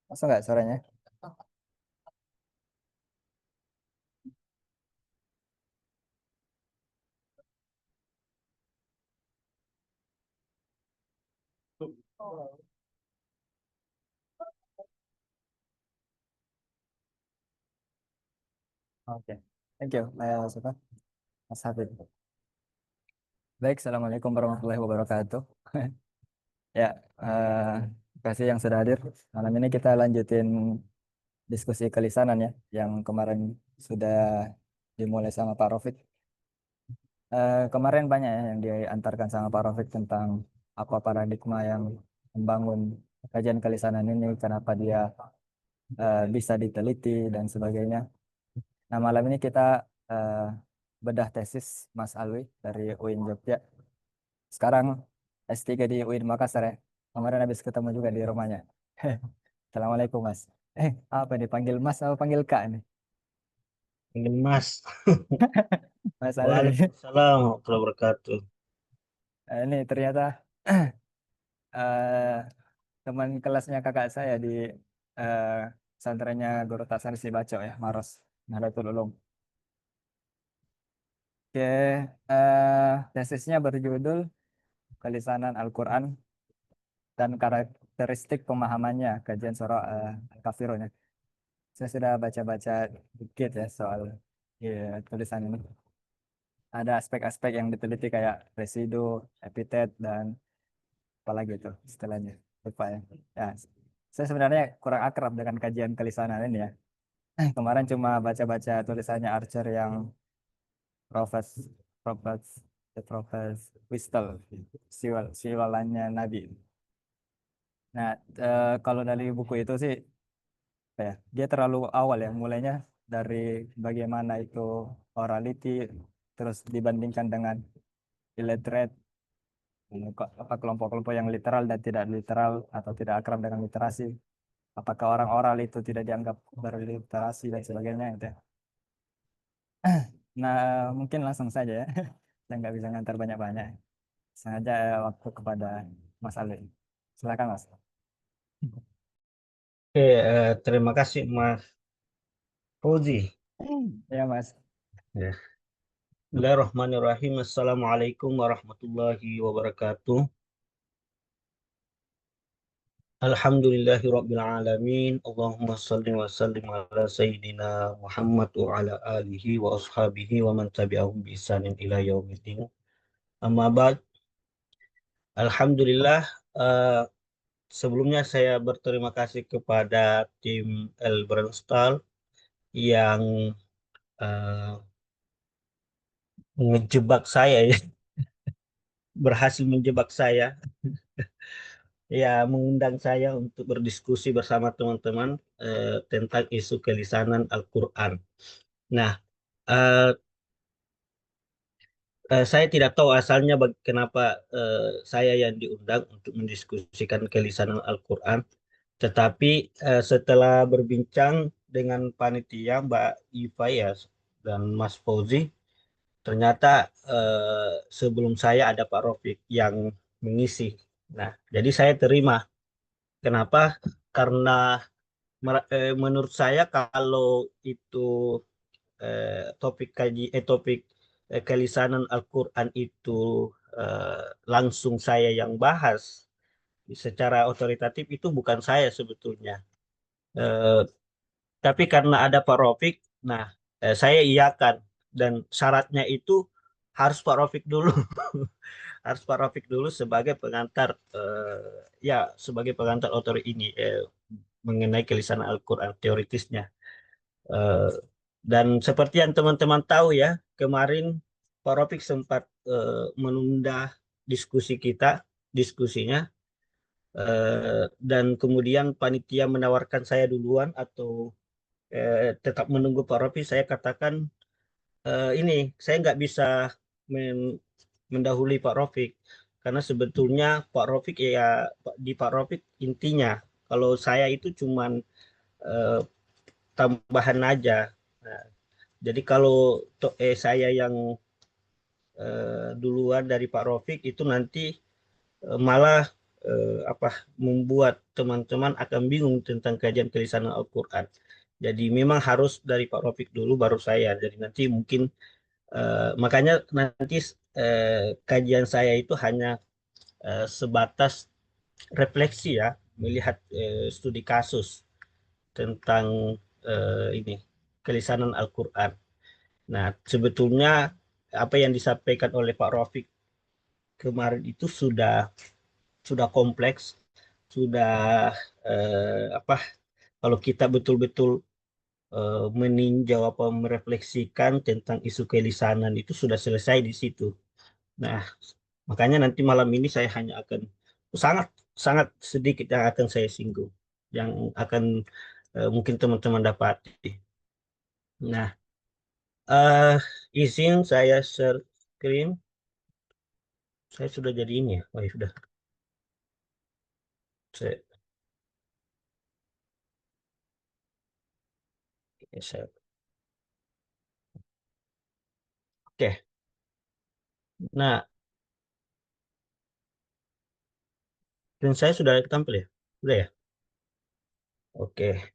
Masuk nggak suaranya? Oke, thank you, siapa? Mas Habib. Baik, assalamualaikum warahmatullahi wabarakatuh. Ya, terima kasih yang sudah hadir. Malam ini kita lanjutin diskusi kelisanan ya, yang kemarin sudah dimulai sama Pak Rofik. Kemarin banyak ya yang diantarkan sama Pak Rofik tentang apa paradigma yang membangun kajian kelisanan ini, kenapa dia bisa diteliti dan sebagainya. Nah, malam ini kita eh, bedah tesis Mas Alwi dari UIN Jogja. Sekarang S3 di UIN Makassar ya. Kemarin habis ketemu juga di rumahnya. Assalamualaikum Mas. Apa nih, panggil Mas atau panggil Kak nih? Ingin Mas. Mas Alwi. Waalaikumsalam warahmatullahi wabarakatuh. Ini ternyata eh, teman kelasnya kakak saya di eh, pesantrennya Guru Tasar si Baco ya, Maros, Nahdlatul Ulum. Oke, tesisnya berjudul Kelisanan Al-Quran dan karakteristik pemahamannya, kajian surah Al-Kafirun ya. Saya sudah baca-baca dikit ya soal tulisan ini. Ada aspek-aspek yang diteliti kayak residu, epitet, dan apalagi itu istilahnya. Lupa ya. Ya, saya sebenarnya kurang akrab dengan kajian kelisanan ini ya. Kemarin cuma baca-baca tulisannya Archer yang Profes, Profes, Profes Wistel, siwalannya Nabi. Nah, kalau dari buku itu sih, apa ya, dia terlalu awal ya, mulainya dari bagaimana itu orality, terus dibandingkan dengan illiterate, apa kelompok-kelompok yang literal dan tidak literal atau tidak akrab dengan literasi. Apakah orang oral itu tidak dianggap berliterasi dan sebagainya gitu ya. Nah, mungkin langsung saja ya. Saya nggak bisa ngantar banyak-banyak. Sengaja waktu kepada Mas Ali. Silakan Mas. Oke, terima kasih Mas Fauzi. Ya Mas. Ya. Bismillahirrahmanirrahim. Assalamualaikum warahmatullahi wabarakatuh. Alhamdulillahi rabbil alamin. Allahumma salli wa sallim ala sayyidina Muhammad wa ala alihi wa ashabihi wa man tabi'ahum bi ihsanin ila yaumiddin. Amma ba'd. Alhamdulillah, eh, sebelumnya saya berterima kasih kepada tim Elbernstall yang eh, ngejebak saya ya, berhasil menjebak saya, ya mengundang saya untuk berdiskusi bersama teman-teman tentang isu kelisanan Al-Quran. Nah, eh, saya tidak tahu asalnya kenapa saya yang diundang untuk mendiskusikan kelisanan Al-Quran, tetapi setelah berbincang dengan panitia Mbak Iva ya dan Mas Fauzi, ternyata sebelum saya ada Pak Rofik yang mengisi. Nah, jadi saya terima. Kenapa? Karena menurut saya kalau itu topik kelisanan Al-Quran itu langsung saya yang bahas secara otoritatif itu bukan saya sebetulnya. Eh, tapi karena ada Pak Rofik, nah saya iyakan dan syaratnya itu harus Pak Rofik dulu. Harus Pak Rafiq dulu sebagai pengantar ya sebagai pengantar otor ini mengenai kelisanan Al-Qur'an teoritisnya. Eh, dan seperti yang teman-teman tahu ya, kemarin Pak Rafiq sempat menunda diskusinya dan kemudian panitia menawarkan saya duluan atau tetap menunggu Pak Rafiq. Saya katakan ini saya nggak bisa men- mendahului Pak Rofik karena sebetulnya Pak Rofik ya di Pak Rofik intinya kalau saya itu cuman eh, tambahan aja. Nah, jadi kalau saya yang duluan dari Pak Rofik itu nanti malah apa membuat teman-teman akan bingung tentang kajian kelisanan Al-Quran. Jadi memang harus dari Pak Rofik dulu baru saya. Jadi nanti mungkin makanya nanti kajian saya itu hanya sebatas refleksi ya, melihat studi kasus tentang ini kelisanan Al-Quran. Nah, sebetulnya apa yang disampaikan oleh Pak Rofik kemarin itu sudah kompleks, sudah apa? Kalau kita betul-betul meninjau apa merefleksikan tentang isu kelisanan itu sudah selesai di situ. Nah, makanya nanti malam ini saya hanya akan sangat sangat sedikit yang akan saya singgung, yang akan mungkin teman-teman dapati. Nah, eh izin saya share screen. Saya sudah jadi ini ya. Oh, ya sudah. Saya, ya, Oke. Nah, dan saya sudah tampil ya. Sudah ya. Oke.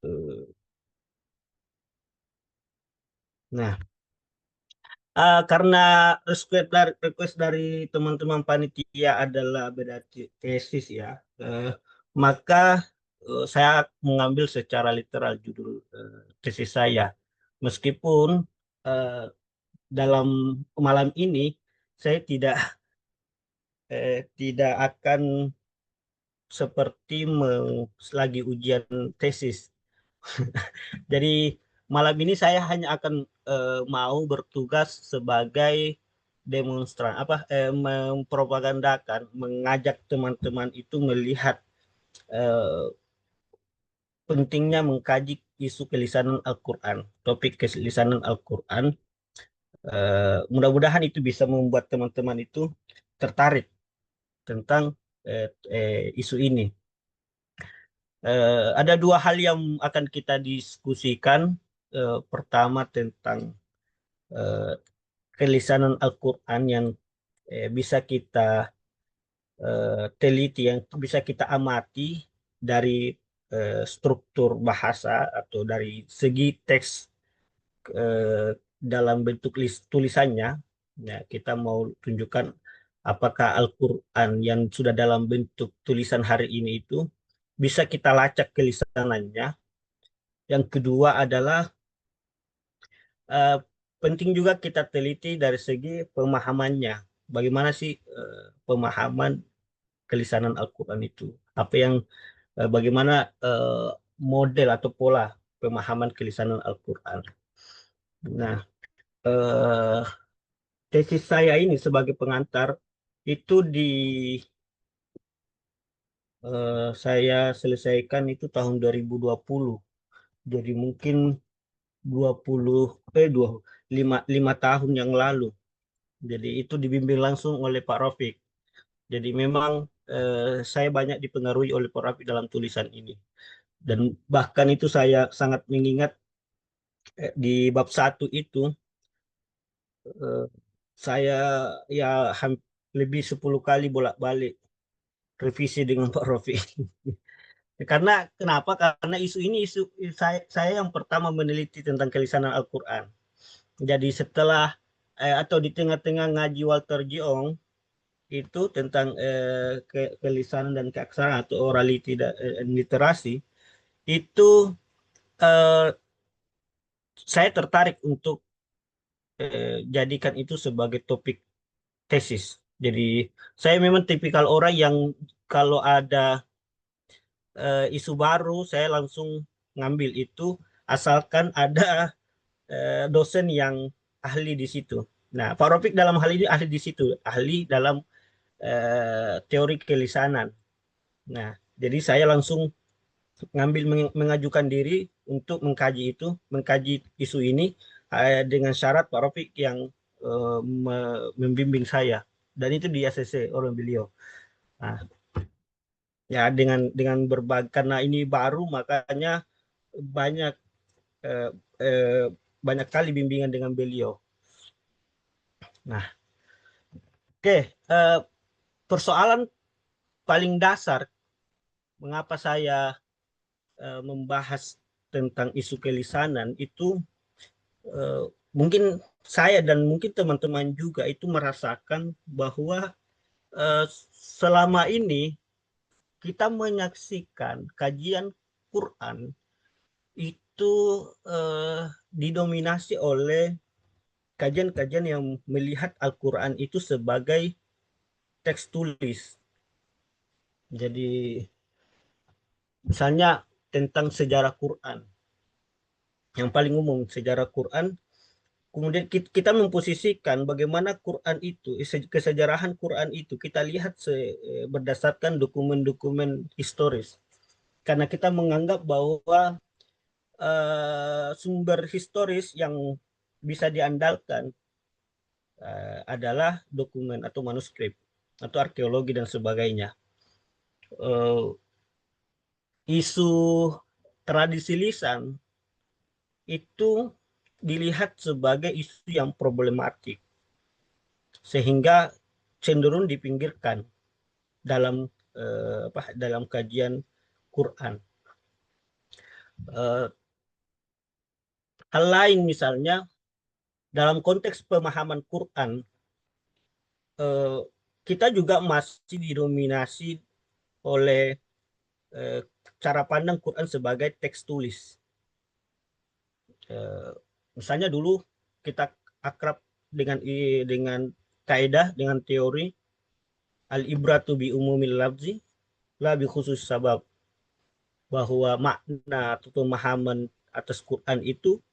Eh, Nah, karena request dari teman-teman panitia adalah beda tesis ya, maka saya mengambil secara literal judul tesis saya. Meskipun eh, dalam malam ini saya tidak akan seperti lagi ujian tesis. Jadi malam ini saya hanya akan mau bertugas sebagai demonstran, mempropagandakan, mengajak teman-teman itu melihat eh, pentingnya mengkaji isu kelisanan Al-Quran, topik kelisanan Al-Quran. Mudah-mudahan itu bisa membuat teman-teman itu tertarik tentang isu ini. Ada dua hal yang akan kita diskusikan. Pertama tentang eh, kelisanan Al-Quran yang bisa kita teliti, yang bisa kita amati dari struktur bahasa atau dari segi teks eh, dalam bentuk tulisannya. Ya, kita mau tunjukkan apakah Al-Quran yang sudah dalam bentuk tulisan hari ini itu bisa kita lacak kelisanannya. Yang kedua adalah eh, penting juga kita teliti dari segi pemahamannya. Bagaimana sih pemahaman kelisanan Al-Quran itu? Apa yang bagaimana eh, model atau pola pemahaman kelisanan Al-Quran? Nah, eh, tesis saya ini sebagai pengantar itu saya selesaikan itu tahun 2020. Jadi mungkin 20 dua lima tahun yang lalu. Jadi itu dibimbing langsung oleh Pak Rofik. Jadi memang saya banyak dipengaruhi oleh Pak Rofik dalam tulisan ini. Dan bahkan itu saya sangat mengingat di bab satu itu eh, saya ya lebih 10 kali bolak-balik revisi dengan Pak Rofik. Karena kenapa? Karena isu ini saya yang pertama meneliti tentang kelisanan Al-Quran. Jadi setelah atau di tengah-tengah ngaji Walter Jiong itu tentang kelisanan dan keaksaraan atau orality dan literasi itu eh, saya tertarik untuk jadikan itu sebagai topik tesis. Jadi saya memang tipikal orang yang kalau ada isu baru saya langsung ngambil itu asalkan ada dosen yang ahli di situ. Nah, Pak Rofik dalam hal ini ahli di situ, ahli dalam teori kelisanan. Nah, jadi saya langsung mengajukan diri untuk mengkaji isu ini dengan syarat Pak Rofik yang membimbing saya. Dan itu di ACC oleh beliau. Nah, ya dengan berbagai karena ini baru makanya banyak eh, eh, banyak kali bimbingan dengan beliau. Nah, Oke, persoalan paling dasar mengapa saya membahas tentang isu kelisanan itu, eh, mungkin saya dan mungkin teman-teman juga itu merasakan bahwa eh, selama ini kita menyaksikan kajian Quran itu didominasi oleh kajian-kajian yang melihat Al-Quran itu sebagai teks tulis. Jadi misalnya tentang sejarah Quran, yang paling umum sejarah Quran, kemudian kita memposisikan bagaimana Quran itu, kesejarahan Quran itu kita lihat berdasarkan dokumen-dokumen historis. Karena kita menganggap bahwa sumber historis yang bisa diandalkan adalah dokumen atau manuskrip atau arkeologi dan sebagainya. Uh, Isu tradisi lisan itu dilihat sebagai isu yang problematik sehingga cenderung dipinggirkan dalam dalam kajian Quran. Uh, Hal lain misalnya dalam konteks pemahaman Quran, uh, kita juga masih didominasi oleh uh, cara pandang Quran sebagai teks tulis. Uh, Misalnya dulu kita akrab dengan kaidah, dengan teori al-ibratu bi umumil lafzi la bi khusus sabab, bahwa makna atau pemahaman atas Quran itu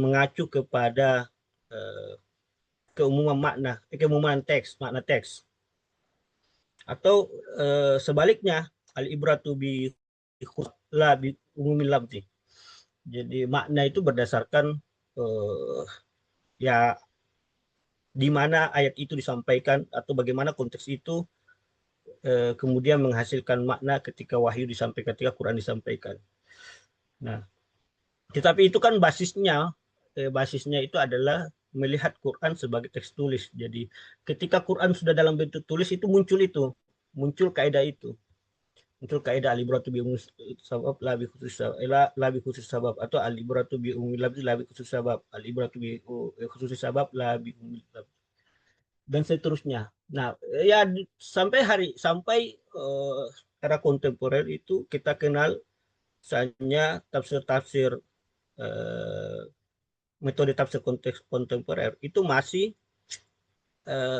mengacu kepada eh, keumuman teks, makna teks. Atau sebaliknya, al-ibratu bi la bi umumil lafzi. Jadi makna itu berdasarkan ya di mana ayat itu disampaikan atau bagaimana konteks itu kemudian menghasilkan makna ketika wahyu disampaikan, ketika Quran disampaikan. Nah, tetapi itu kan basisnya itu adalah melihat Quran sebagai teks tulis. Jadi ketika Quran sudah dalam bentuk tulis itu, muncul kaidah itu. Muncul kaidah al-ibratu bi sabab la bi khusus sabab, atau al-ibratu bi umumil lafzi la bi khusus sabab, al-ibratu bi khusus sabab la bi umumil lafzi, dan seterusnya. Nah, ya sampai era kontemporer itu kita kenal misalnya tafsir-tafsir, eh, metode tafsir konteks kontemporer itu masih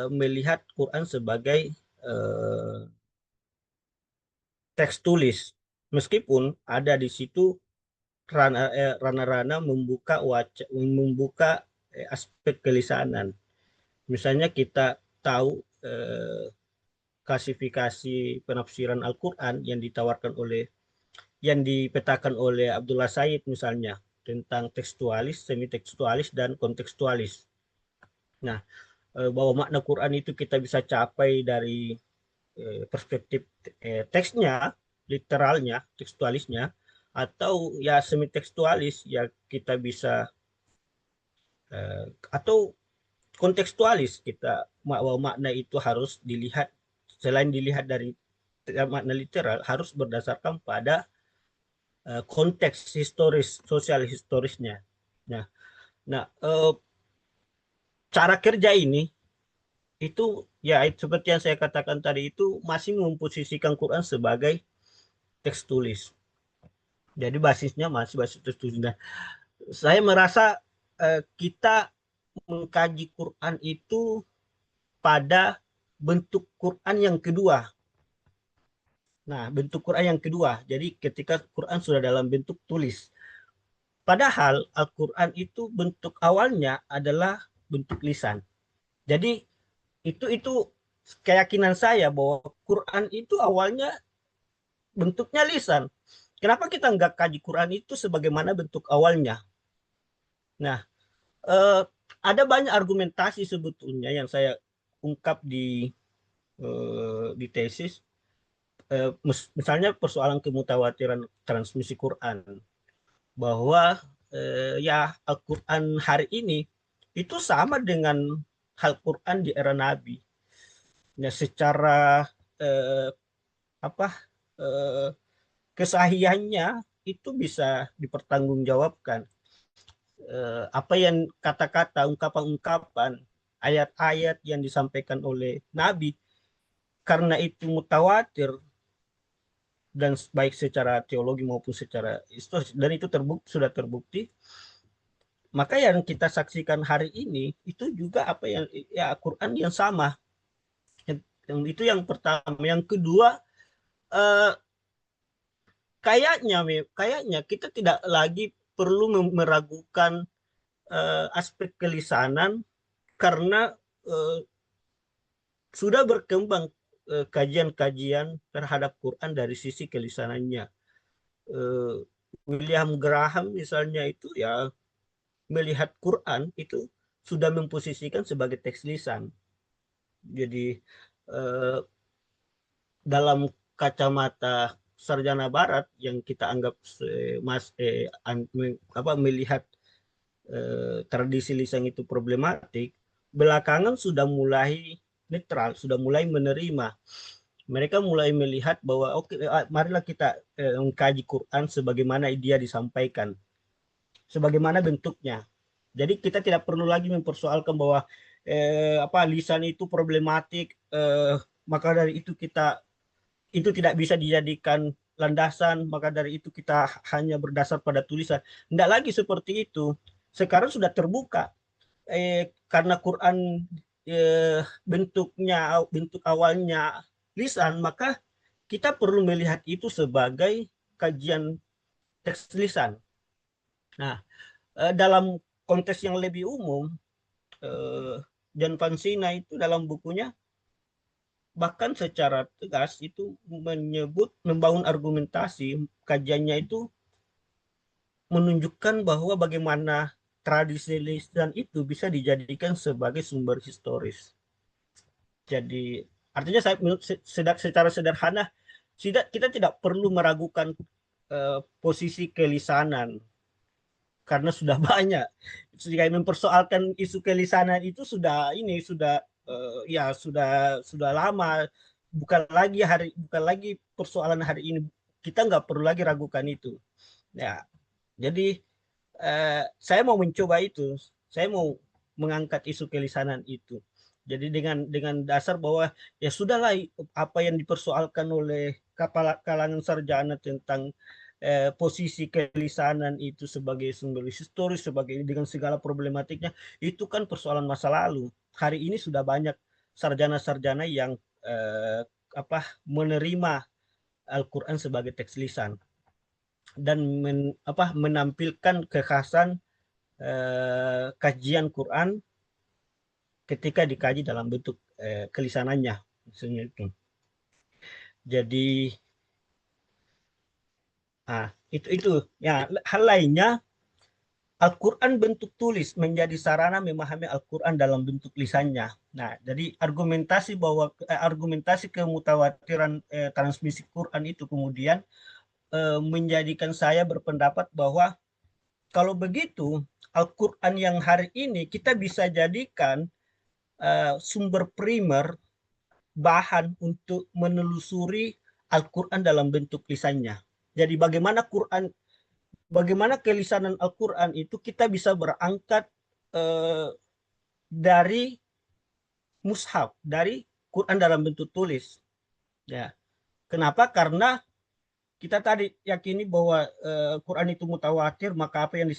melihat Quran sebagai eh, teks tulis, meskipun ada di situ rana-rana membuka aspek kelisanan. Misalnya kita tahu klasifikasi penafsiran Al-Quran yang dipetakan oleh Abdullah Said misalnya, tentang tekstualis, semi tekstualis, dan kontekstualis. Nah, bahwa makna Quran itu kita bisa capai dari perspektif teksnya, literalnya, tekstualisnya, atau ya semi tekstualis, ya kita bisa atau kontekstualis, kita bahwa makna itu harus dilihat, selain dilihat dari makna literal, harus berdasarkan pada konteks historis, sosial historisnya. Nah, nah cara kerja ini itu ya seperti yang saya katakan tadi, itu masih memposisikan Quran sebagai teks tulis. Jadi basisnya masih basis teks tulis. Nah, saya merasa kita mengkaji Quran itu pada bentuk Quran yang kedua. Nah, bentuk Quran yang kedua. Jadi ketika Quran sudah dalam bentuk tulis. Padahal Al-Quran itu bentuk awalnya adalah bentuk lisan. Jadi itu keyakinan saya bahwa Quran itu awalnya bentuknya lisan. Kenapa kita nggak kaji Quran itu sebagaimana bentuk awalnya? Nah, eh, ada banyak argumentasi sebetulnya yang saya ungkap di tesis. Misalnya persoalan kemutawatiran transmisi Quran, bahwa ya Al-Quran hari ini itu sama dengan Al-Quran di era Nabi. Ya, secara eh, apa eh, kesahihannya itu bisa dipertanggungjawabkan. Apa yang kata-kata, ungkapan-ungkapan, ayat-ayat yang disampaikan oleh Nabi, karena itu mutawatir dan baik secara teologi maupun secara historis, dan itu sudah terbukti, maka yang kita saksikan hari ini itu juga apa yang ya Quran yang sama. Yang itu yang pertama. Yang kedua, eh, kayaknya kita tidak lagi perlu meragukan aspek kelisanan karena eh, sudah berkembang kajian-kajian terhadap Quran dari sisi kelisanannya. Eh, William Graham misalnya itu ya melihat Quran itu sudah memposisikan sebagai teks lisan. Jadi eh, dalam kacamata sarjana barat yang kita anggap melihat tradisi lisan itu problematik, belakangan sudah mulai netral, sudah mulai menerima. Mereka mulai melihat bahwa oke, marilah kita mengkaji Quran sebagaimana dia disampaikan, sebagaimana bentuknya. Jadi kita tidak perlu lagi mempersoalkan bahwa lisan itu problematik, maka dari itu kita itu tidak bisa dijadikan landasan, maka dari itu kita hanya berdasar pada tulisan. Tidak lagi seperti itu. Sekarang sudah terbuka. Karena Quran bentuk awalnya lisan, maka kita perlu melihat itu sebagai kajian teks lisan. Nah, dalam konteks yang lebih umum, John Fansina itu dalam bukunya bahkan secara tegas itu membangun argumentasi kajiannya itu menunjukkan bahwa bagaimana tradisi lisan itu bisa dijadikan sebagai sumber historis. Jadi artinya secara sederhana kita tidak perlu meragukan posisi kelisanan karena sudah banyak. Jika mempersoalkan isu kelisanan itu sudah lama, bukan lagi persoalan hari ini. Kita nggak perlu lagi ragukan itu. Ya, jadi saya mau mencoba itu. Saya mau mengangkat isu kelisanan itu. Jadi dengan dasar bahwa ya sudahlah apa yang dipersoalkan oleh kalangan sarjana tentang posisi kelisanan itu sebagai sumber historis, sebagai dengan segala problematiknya, itu kan persoalan masa lalu. Hari ini sudah banyak sarjana-sarjana yang menerima Al-Quran sebagai teks lisan dan menampilkan kekhasan kajian Quran ketika dikaji dalam bentuk kelisanannya, misalnya itu. Jadi, itu ya. Hal lainnya, Al-Quran bentuk tulis menjadi sarana memahami Al-Quran dalam bentuk lisannya. Nah, jadi argumentasi kemutawatiran transmisi Quran itu kemudian menjadikan saya berpendapat bahwa kalau begitu Al-Quran yang hari ini kita bisa jadikan sumber primer, bahan untuk menelusuri Al-Quran dalam bentuk lisannya. Jadi bagaimana kelisanan Al-Quran itu kita bisa berangkat dari mushaf, dari Quran dalam bentuk tulis. Ya, kenapa? Karena kita tadi yakini bahwa Quran itu mutawatir, maka apa yang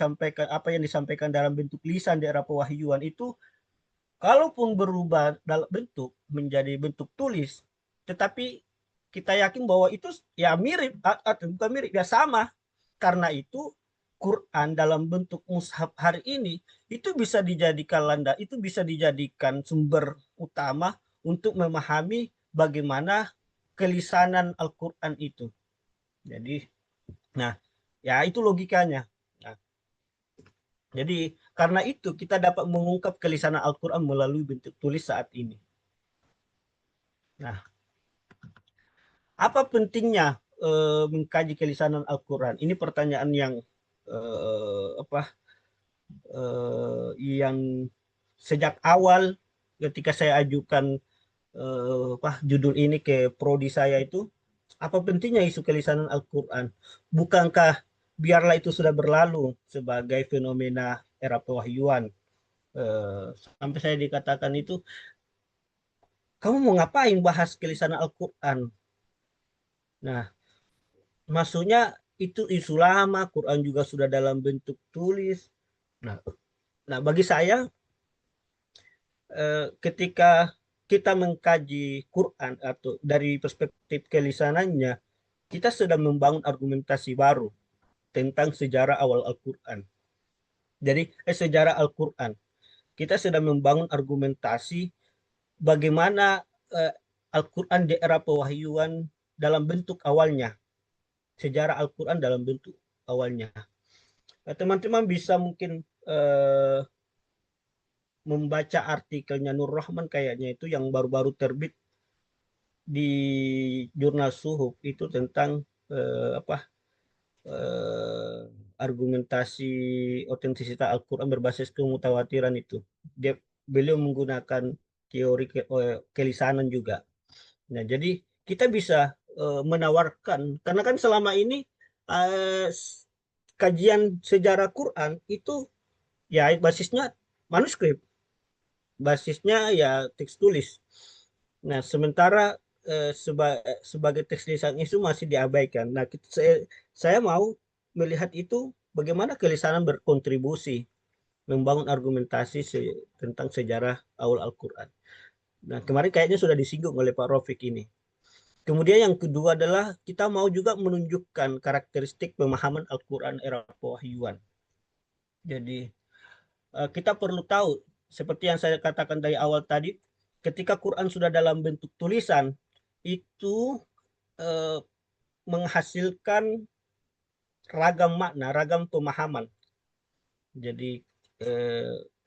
disampaikan dalam bentuk lisan di era pewahyuan itu kalaupun berubah dalam bentuk menjadi bentuk tulis, tetapi kita yakin bahwa itu ya mirip atau bukan mirip, ya sama. Karena itu Quran dalam bentuk mushaf hari ini itu bisa dijadikan sumber utama untuk memahami bagaimana kelisanan Al-Quran itu. Jadi, nah, ya itu logikanya. Nah, jadi karena itu kita dapat mengungkap kelisanan Al-Quran melalui bentuk tulis saat ini. Nah, apa pentingnya mengkaji kelisanan Al-Quran? Ini pertanyaan yang eh, apa yang sejak awal ketika saya ajukan judul ini ke prodi saya itu, apa pentingnya isu kelisanan Al-Quran? Bukankah biarlah itu sudah berlalu sebagai fenomena era pewahyuan? Eh, Sampai saya dikatakan itu, kamu mau ngapain bahas kelisanan Al-Quran? Nah, maksudnya itu isu lama, Quran juga sudah dalam bentuk tulis. Nah, bagi saya ketika kita mengkaji Quran atau dari perspektif kelisanannya, kita sedang membangun argumentasi baru tentang sejarah awal Al-Quran. Jadi, sejarah Al-Quran. Kita sedang membangun argumentasi bagaimana Al-Quran di era pewahyuan dalam bentuk awalnya. Sejarah Al-Quran dalam bentuk awalnya. Teman-teman bisa mungkin membaca artikelnya Nur Rahman kayaknya itu yang baru-baru terbit di jurnal Suhuf itu tentang apa argumentasi otentisitas Al-Quran berbasis kemutawatiran itu. Beliau menggunakan teori kelisanan juga. Nah, jadi kita bisa menawarkan karena kan selama ini eh, kajian sejarah Quran itu ya basisnya manuskrip, basisnya ya teks tulis. Nah, sementara sebagai teks lisan itu masih diabaikan. Nah, saya mau melihat itu bagaimana kelisanan berkontribusi membangun argumentasi tentang sejarah awal Al-Quran. Nah, kemarin kayaknya sudah disinggung oleh Pak Rofik ini. Kemudian yang kedua adalah kita mau juga menunjukkan karakteristik pemahaman Al-Quran era pewahyuan. Jadi kita perlu tahu, seperti yang saya katakan dari awal tadi, ketika Quran sudah dalam bentuk tulisan, itu eh, menghasilkan ragam makna, ragam pemahaman. Jadi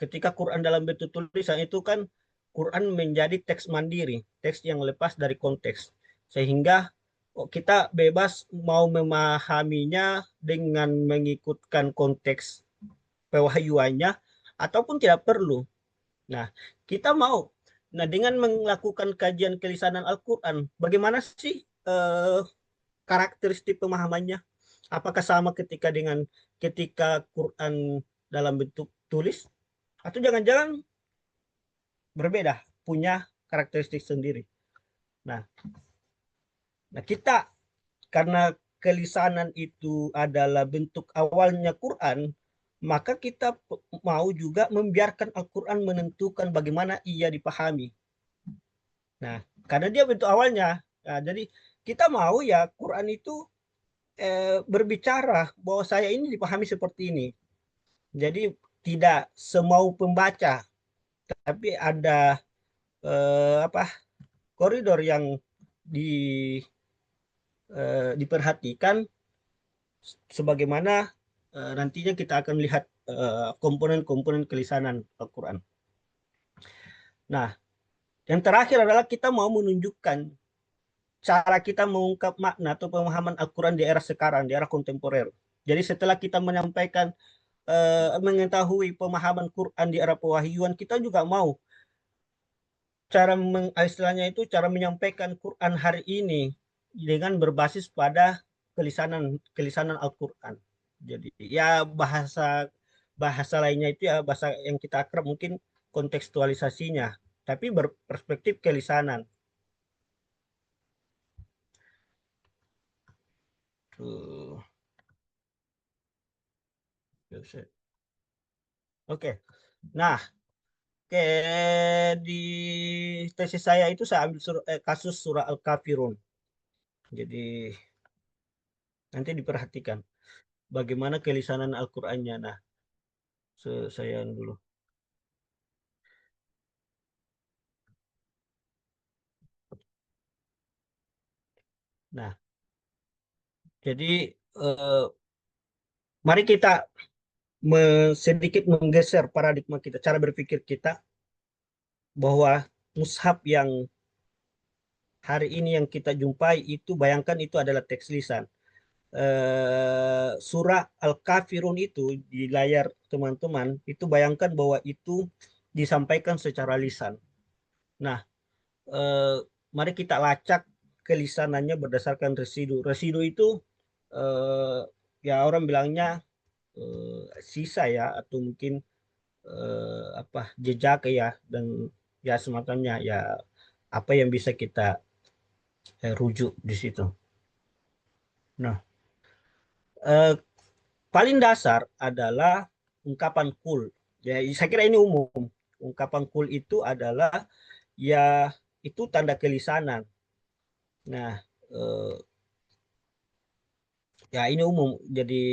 ketika Quran dalam bentuk tulisan itu kan Quran menjadi teks mandiri, teks yang lepas dari konteks. Sehingga kita bebas mau memahaminya dengan mengikutkan konteks pewahyuannya ataupun tidak perlu. Nah, kita mau. Nah, dengan melakukan kajian kelisanan Al-Quran, bagaimana sih karakteristik pemahamannya? Apakah sama ketika Quran dalam bentuk tulis? Atau jangan-jangan berbeda, punya karakteristik sendiri. Nah, kita karena kelisanan itu adalah bentuk awalnya Quran, maka kita mau juga membiarkan Al-Quran menentukan bagaimana ia dipahami. Nah, karena dia bentuk awalnya, nah, jadi kita mau ya Quran itu berbicara bahwa saya ini dipahami seperti ini. Jadi tidak semau pembaca, tapi ada apa koridor yang di, diperhatikan sebagaimana nantinya kita akan lihat komponen-komponen kelisanan Al-Quran. Nah, yang terakhir adalah kita mau menunjukkan cara kita mengungkap makna atau pemahaman Al-Quran di era sekarang, di era kontemporer. Jadi setelah kita menyampaikan, mengetahui pemahaman Quran di era pewahyuan, kita juga mau cara istilahnya itu cara menyampaikan Quran hari ini dengan berbasis pada kelisanan kelisanan Al-Quran. Jadi ya bahasa bahasa lainnya itu ya bahasa yang kita akrab mungkin kontekstualisasinya, tapi berperspektif kelisanan. Tuh. Oke. Nah, di tesis saya itu saya ambil kasus surah Al-Kafirun. Jadi nanti diperhatikan bagaimana kelisanan Al-Qur'annya. Nah, saya dulu. Nah, jadi mari kita sedikit menggeser paradigma kita, cara berpikir kita bahwa mushaf yang hari ini yang kita jumpai itu bayangkan itu adalah teks lisan. Surah Al-Kafirun itu di layar teman-teman itu bayangkan bahwa itu disampaikan secara lisan. Nah, eh, mari kita lacak kelisanannya berdasarkan residu. Residu itu eh, ya orang bilangnya sisa ya, atau mungkin apa, jejak ya, dan ya semacamnya ya, apa yang bisa kita rujuk di situ. Nah, eh, paling dasar adalah ungkapan kul. Ya, saya kira ini umum. Ungkapan kul itu adalah ya itu tanda kelisanan. Nah, eh, ya ini umum. Jadi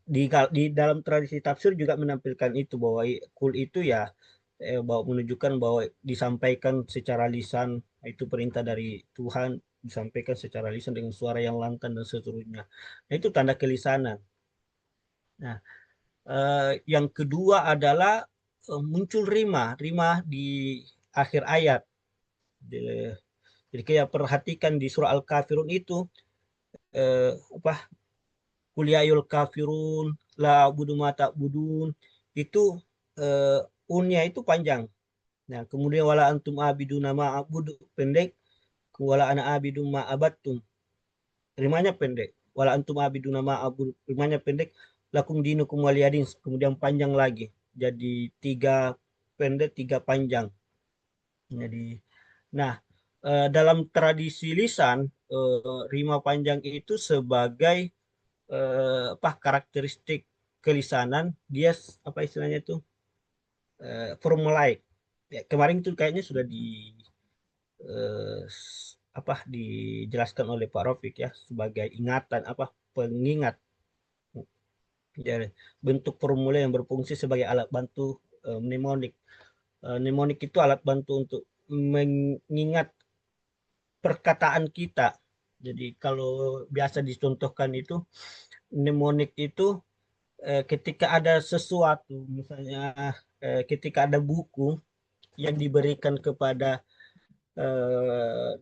di dalam tradisi tafsir juga menampilkan itu bahwa kul itu ya bahwa menunjukkan bahwa disampaikan secara lisan, itu perintah dari Tuhan, disampaikan secara lisan dengan suara yang lantang dan seterusnya. Nah, itu tanda kelisanan. Nah, yang kedua adalah muncul rima di akhir ayat. Jadi kayak perhatikan di surah Al-Kafirun itu apa, kuliahul kafirun la budu mata budun, itu eh, unnya itu panjang. Nah, kemudian wala antum abidu nama abudu pendek, wala ana abidu ma abattum rimanya pendek, wala antum abidu nama abudu rimanya pendek, lakum dinukum waliyadin kemudian panjang lagi, jadi tiga pendek tiga panjang. Jadi, nah, dalam tradisi lisan, rima panjang itu sebagai apa, karakteristik kelisanan dia, apa istilahnya itu, formulaic. Ya, kemarin itu kayaknya sudah apa dijelaskan oleh Pak Rofik ya, sebagai ingatan apa, pengingat. Jadi, bentuk formulir yang berfungsi sebagai alat bantu mnemonik. Mnemonik itu alat bantu untuk mengingat perkataan kita. Jadi kalau biasa dicontohkan itu, mnemonik itu ketika ada sesuatu, misalnya ketika ada buku yang diberikan kepada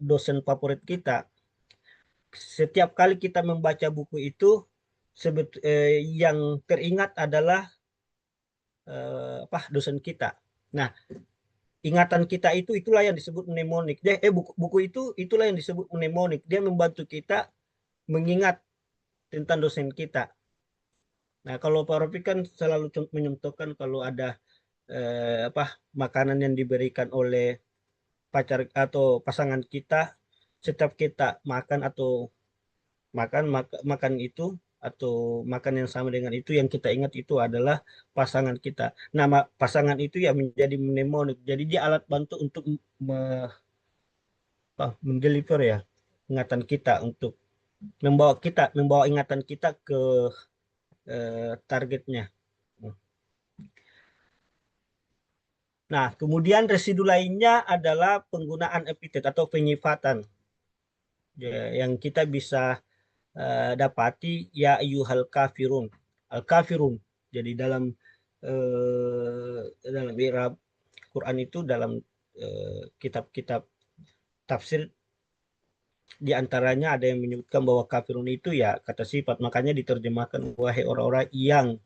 dosen favorit kita, setiap kali kita membaca buku itu, yang teringat adalah apa, dosen kita. Nah, ingatan kita itu itulah yang disebut mnemonik. Buku itu itulah yang disebut mnemonik. Dia membantu kita mengingat tentang dosen kita. Nah, kalau Pak Rofi kan selalu menyontohkan kalau ada apa, makanan yang diberikan oleh pacar atau pasangan kita, setiap kita makan atau makan itu, atau makan yang sama dengan itu, yang kita ingat itu adalah pasangan kita. Nama pasangan itu ya menjadi mnemonik. Jadi dia alat bantu untuk mendeliver ya ingatan kita, untuk membawa ingatan kita ke targetnya. Nah, kemudian residu lainnya adalah penggunaan epitet atau penyifatan ya, yang kita bisa dapati ya ayyuhal kafirun, al kafirun. Jadi dalam irab Quran itu, dalam kitab-kitab tafsir, di antaranya ada yang menyebutkan bahwa kafirun itu ya kata sifat, makanya diterjemahkan wahai orang-orang yang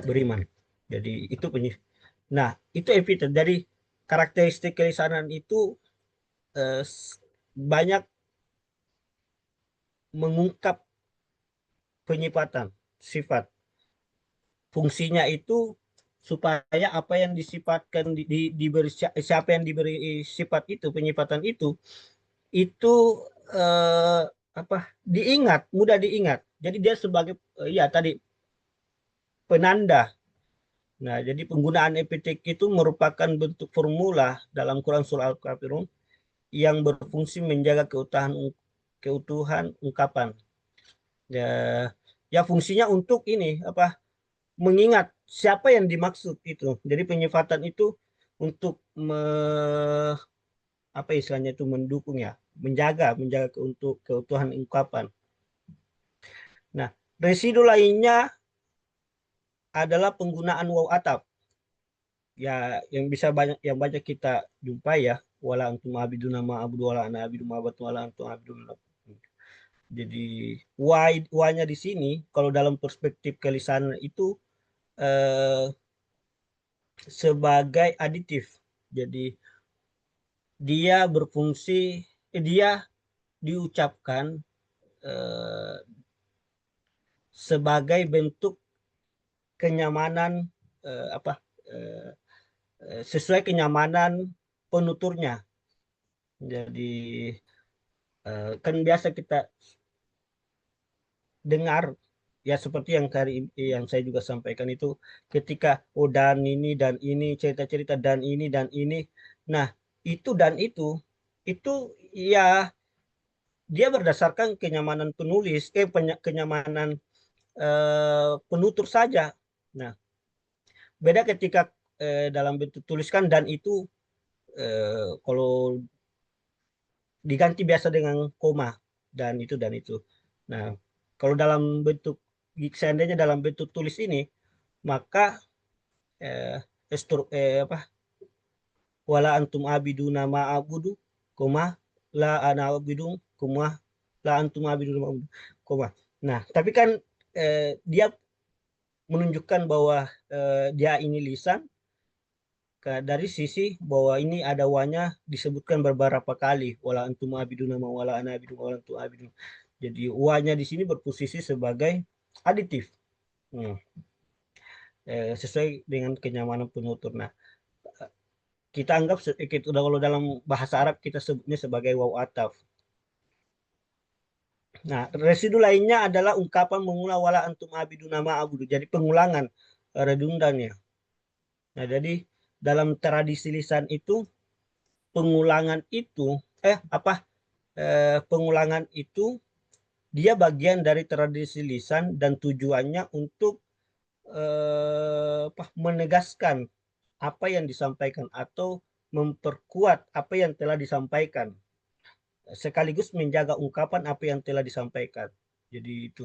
beriman. Jadi itu nah, itu evidence dari karakteristik kelisanan itu eh, banyak mengungkap penyifatan sifat. Fungsinya itu supaya apa yang disifatkan diberi, siapa yang diberi sifat itu, penyifatan itu eh, apa, diingat, mudah diingat. Jadi dia sebagai ya tadi, penanda. Nah, jadi penggunaan epitek itu merupakan bentuk formula dalam Quran surah Al-Kafirun yang berfungsi menjaga keutuhan ungkapan. Ya, ya fungsinya untuk ini apa, mengingat siapa yang dimaksud itu. Jadi penyifatan itu untuk apa istilahnya itu, mendukung ya, menjaga keutuhan ungkapan. Nah, residu lainnya adalah penggunaan waw atap. Ya, yang banyak kita jumpai ya, wala antum abiduna ma abudu wala ana abidu ma abatu wala antum abidun. Jadi wanya di sini kalau dalam perspektif kelisanan itu eh, sebagai aditif. Jadi dia berfungsi, dia diucapkan eh, sebagai bentuk kenyamanan, apa eh, sesuai kenyamanan penuturnya. Jadi kan biasa kita dengar ya seperti yang yang saya juga sampaikan itu, ketika oh dan ini cerita-cerita dan ini dan ini. Nah, itu dan itu ya dia berdasarkan kenyamanan penulis, kenyamanan penutur saja. Nah, beda ketika dalam bentuk tuliskan dan itu kalau diganti biasa dengan koma dan itu. Nah, kalau dalam bentuk seandainya dalam bentuk tulis ini, maka eh, apa wala antum abiduna ma abudu koma la ana abidun koma la antum abiduna ma abudu koma. Nah, tapi kan dia menunjukkan bahwa dia ini lisan dari sisi bahwa ini ada wanya disebutkan beberapa kali wala antum abiduna ma wala ana abidun wala antum abidun. Jadi wanya di sini berposisi sebagai aditif. Hmm. Sesuai dengan kenyamanan penutur. Nah, kita anggap kalau dalam bahasa Arab kita sebutnya sebagai waw ataf. Nah, residu lainnya adalah ungkapan mengulang wala antum abidun nama abudu. Jadi pengulangan redundannya. Nah, jadi dalam tradisi lisan itu pengulangan itu pengulangan itu dia bagian dari tradisi lisan dan tujuannya untuk menegaskan apa yang disampaikan atau memperkuat apa yang telah disampaikan sekaligus menjaga ungkapan apa yang telah disampaikan. Jadi itu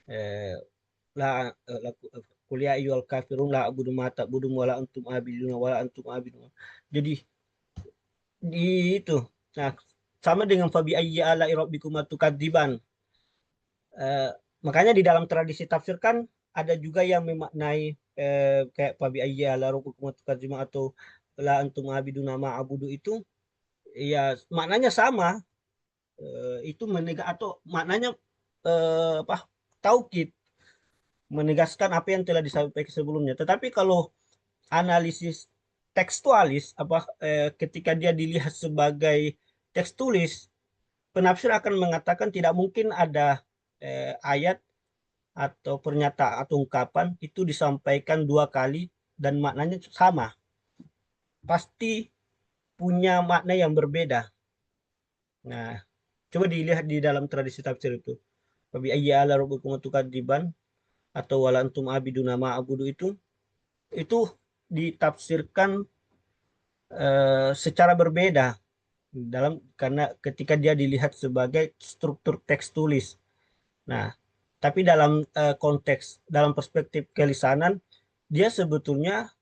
eh, la kuliah ayyuhal kafirun la abudu ma ta'budun wala antum abidun wala antum abidun. Jadi di itu. Nah, sama dengan fabi ayyi ala rabbikum tukadziban. Eh, makanya di dalam tradisi tafsir kan ada juga yang memaknai kayak fabi ayyi ala rabbikum tukadziban atau la antum abidun ma abudu itu ya maknanya sama. Itu atau maknanya apa taukid, menegaskan apa yang telah disampaikan sebelumnya. Tetapi kalau analisis tekstualis ketika dia dilihat sebagai teks tulis, penafsir akan mengatakan tidak mungkin ada ayat atau pernyataan atau ungkapan itu disampaikan dua kali dan maknanya sama. Pasti punya makna yang berbeda. Nah, coba dilihat di dalam tradisi tafsir itu. Wabi ayya ala rabbikum tukadziban atau wala antum abiduna ma abudu itu ditafsirkan secara berbeda dalam karena ketika dia dilihat sebagai struktur teks tulis. Nah, tapi dalam konteks dalam perspektif kelisanan dia sebetulnya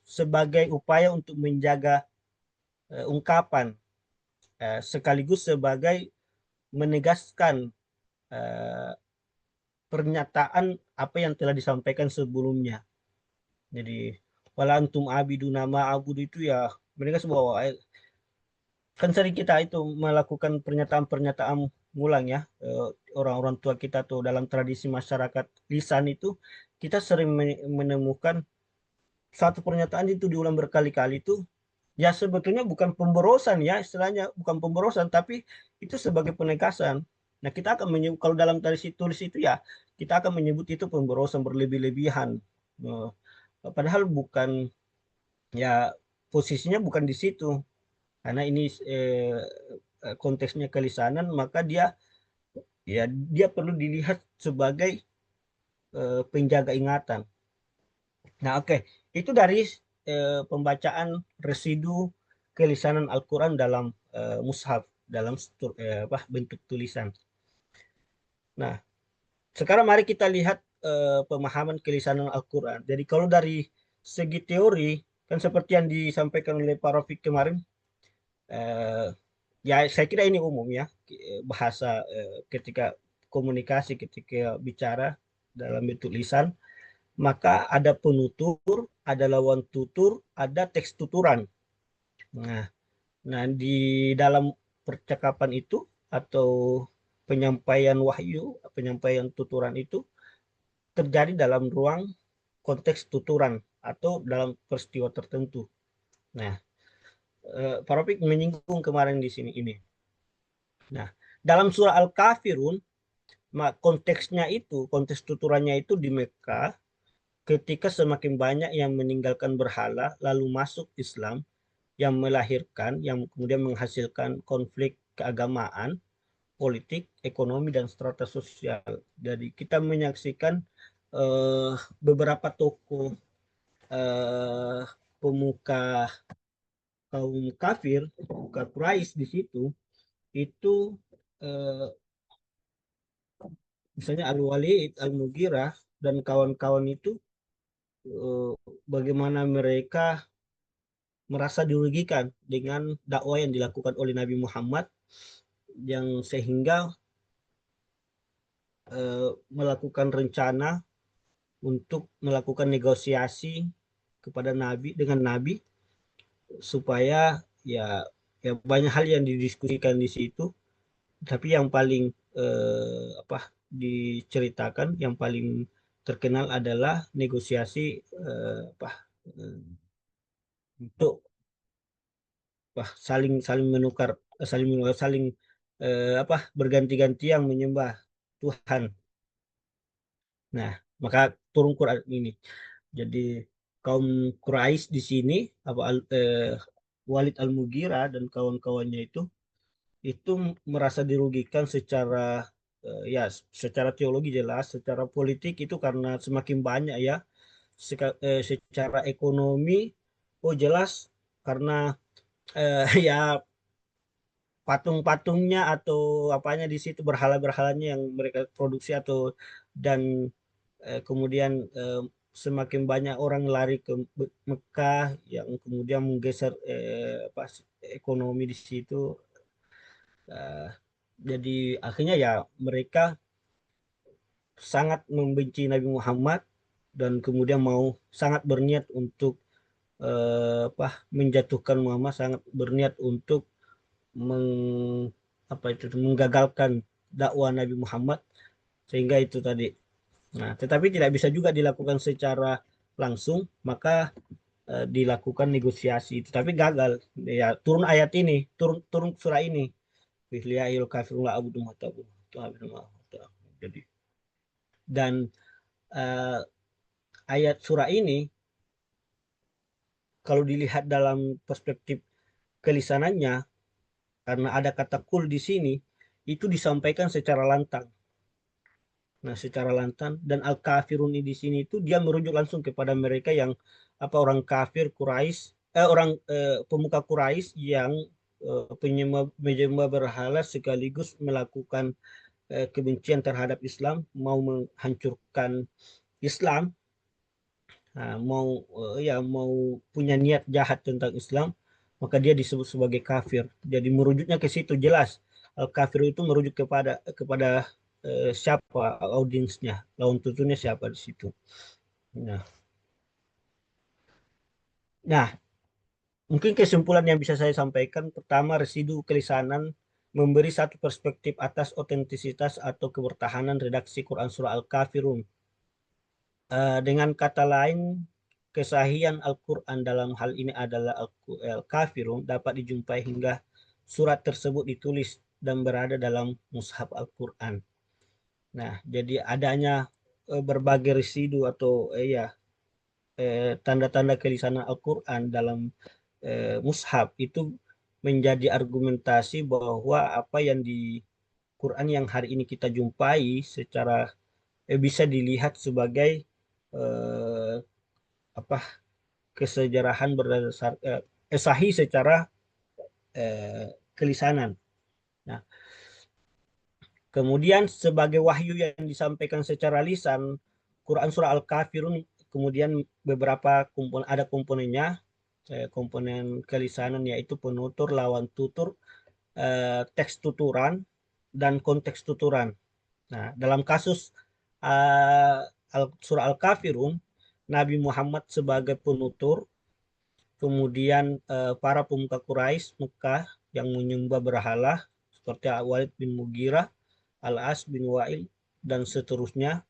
sebagai upaya untuk menjaga ungkapan sekaligus sebagai menegaskan eh, pernyataan apa yang telah disampaikan sebelumnya. Jadi wala antum abidu nama abudu itu ya mereka semua kan sering kita itu melakukan pernyataan-pernyataan ngulang ya orang-orang tua kita tuh dalam tradisi masyarakat lisan itu kita sering menemukan satu pernyataan itu diulang berkali-kali itu ya sebetulnya bukan pemborosan ya istilahnya bukan pemborosan tapi itu sebagai penegasan. Nah kita akan menyebut kalau dalam tradisi tulis itu ya kita akan menyebut itu pemborosan berlebih-lebihan. Eh, Padahal bukan ya posisinya bukan di situ karena ini konteksnya kelisanan maka dia perlu dilihat sebagai penjaga ingatan. Nah oke itu dari pembacaan residu kelisanan Al-Quran dalam mushaf dalam bentuk tulisan. Nah sekarang mari kita lihat pemahaman kelisanan Al-Quran. Jadi kalau dari segi teori kan seperti yang disampaikan oleh Pak Rafiq kemarin eh, ya saya kira ini umum ya bahasa ketika komunikasi ketika bicara dalam bentuk lisan maka ada penutur ada lawan tutur ada teks tuturan. Nah, nah di dalam percakapan itu atau penyampaian wahyu, penyampaian tuturan itu terjadi dalam ruang konteks tuturan atau dalam peristiwa tertentu. Nah, Pak Rafiq menyinggung kemarin di sini ini. Nah, dalam surah Al-Kafirun, konteksnya itu, konteks tuturannya itu di Mekah, ketika semakin banyak yang meninggalkan berhala lalu masuk Islam, yang melahirkan, yang kemudian menghasilkan konflik keagamaan, politik, ekonomi, dan strata sosial. Jadi kita menyaksikan beberapa tokoh eh, pemuka kaum kafir, pemuka Quraisy di situ, itu eh, misalnya Al-Walid, Al-Mughirah, dan kawan-kawan itu eh, bagaimana mereka merasa dirugikan dengan dakwah yang dilakukan oleh Nabi Muhammad, yang sehingga melakukan rencana untuk melakukan negosiasi kepada Nabi dengan Nabi supaya ya ya banyak hal yang didiskusikan di situ, tapi yang paling apa diceritakan, yang paling terkenal adalah negosiasi apa eh, untuk saling saling menukar saling apa berganti-ganti yang menyembah Tuhan. Nah, maka turun Quran ini. Jadi kaum Quraisy di sini apa Walid Al-Mughirah dan kawan-kawannya itu merasa dirugikan secara ya secara teologi jelas, secara politik itu karena semakin banyak ya, secara ekonomi oh jelas karena ya patung-patungnya atau apanya di situ, berhala-berhalanya yang mereka produksi atau dan kemudian semakin banyak orang lari ke Mekah yang kemudian menggeser apa, ekonomi di situ. Eh, jadi akhirnya ya mereka sangat membenci Nabi Muhammad dan kemudian mau sangat berniat untuk apa menjatuhkan Muhammad, sangat berniat untuk meng, apa itu menggagalkan dakwah Nabi Muhammad, sehingga itu tadi. Nah, tetapi tidak bisa juga dilakukan secara langsung, maka dilakukan negosiasi itu, tapi gagal. Ya turun ayat ini, turun turun surah ini. Fihliyahil kafirun la abudu ma ta'budun. Jadi dan uh, ayat surah ini kalau dilihat dalam perspektif kelisanannya, karena ada kata kul di sini, itu disampaikan secara lantang. Nah, secara lantang, dan al-kafirun di sini itu dia merujuk langsung kepada mereka yang apa orang kafir Quraisy, orang pemuka Quraisy yang penyembah berhala sekaligus melakukan kebencian terhadap Islam, mau menghancurkan Islam, nah, mau punya niat jahat tentang Islam, maka dia disebut sebagai kafir. Jadi merujuknya ke situ jelas. Al kafir itu merujuk kepada siapa audiensnya, lawan tuturnya siapa di situ. Nah, nah, mungkin kesimpulan yang bisa saya sampaikan, pertama, residu kelisanan memberi satu perspektif atas otentisitas atau kebertahanan redaksi Quran Surah Al-Kafirun. Dengan kata lain, kesahihan Al-Quran dalam hal ini adalah Al-Kafirun dapat dijumpai hingga surat tersebut ditulis dan berada dalam mushaf Al-Quran. Nah, jadi adanya berbagai residu atau ya tanda-tanda kelisanan Al-Quran dalam mushaf itu menjadi argumentasi bahwa apa yang di Quran yang hari ini kita jumpai secara bisa dilihat sebagai eh, apa kesejarahan berdasar sahih secara kelisanan. Nah, kemudian sebagai wahyu yang disampaikan secara lisan, Quran surah Al-Kafirun kemudian beberapa ada komponennya, komponen kelisanan yaitu penutur, lawan tutur, teks tuturan, dan konteks tuturan. Nah, dalam kasus surah Al-Kafirun, Nabi Muhammad sebagai penutur kemudian para pemuka Quraisy Mekah yang menyembah berhala seperti Walid bin Mughirah, Al-As bin Wa'il, dan seterusnya,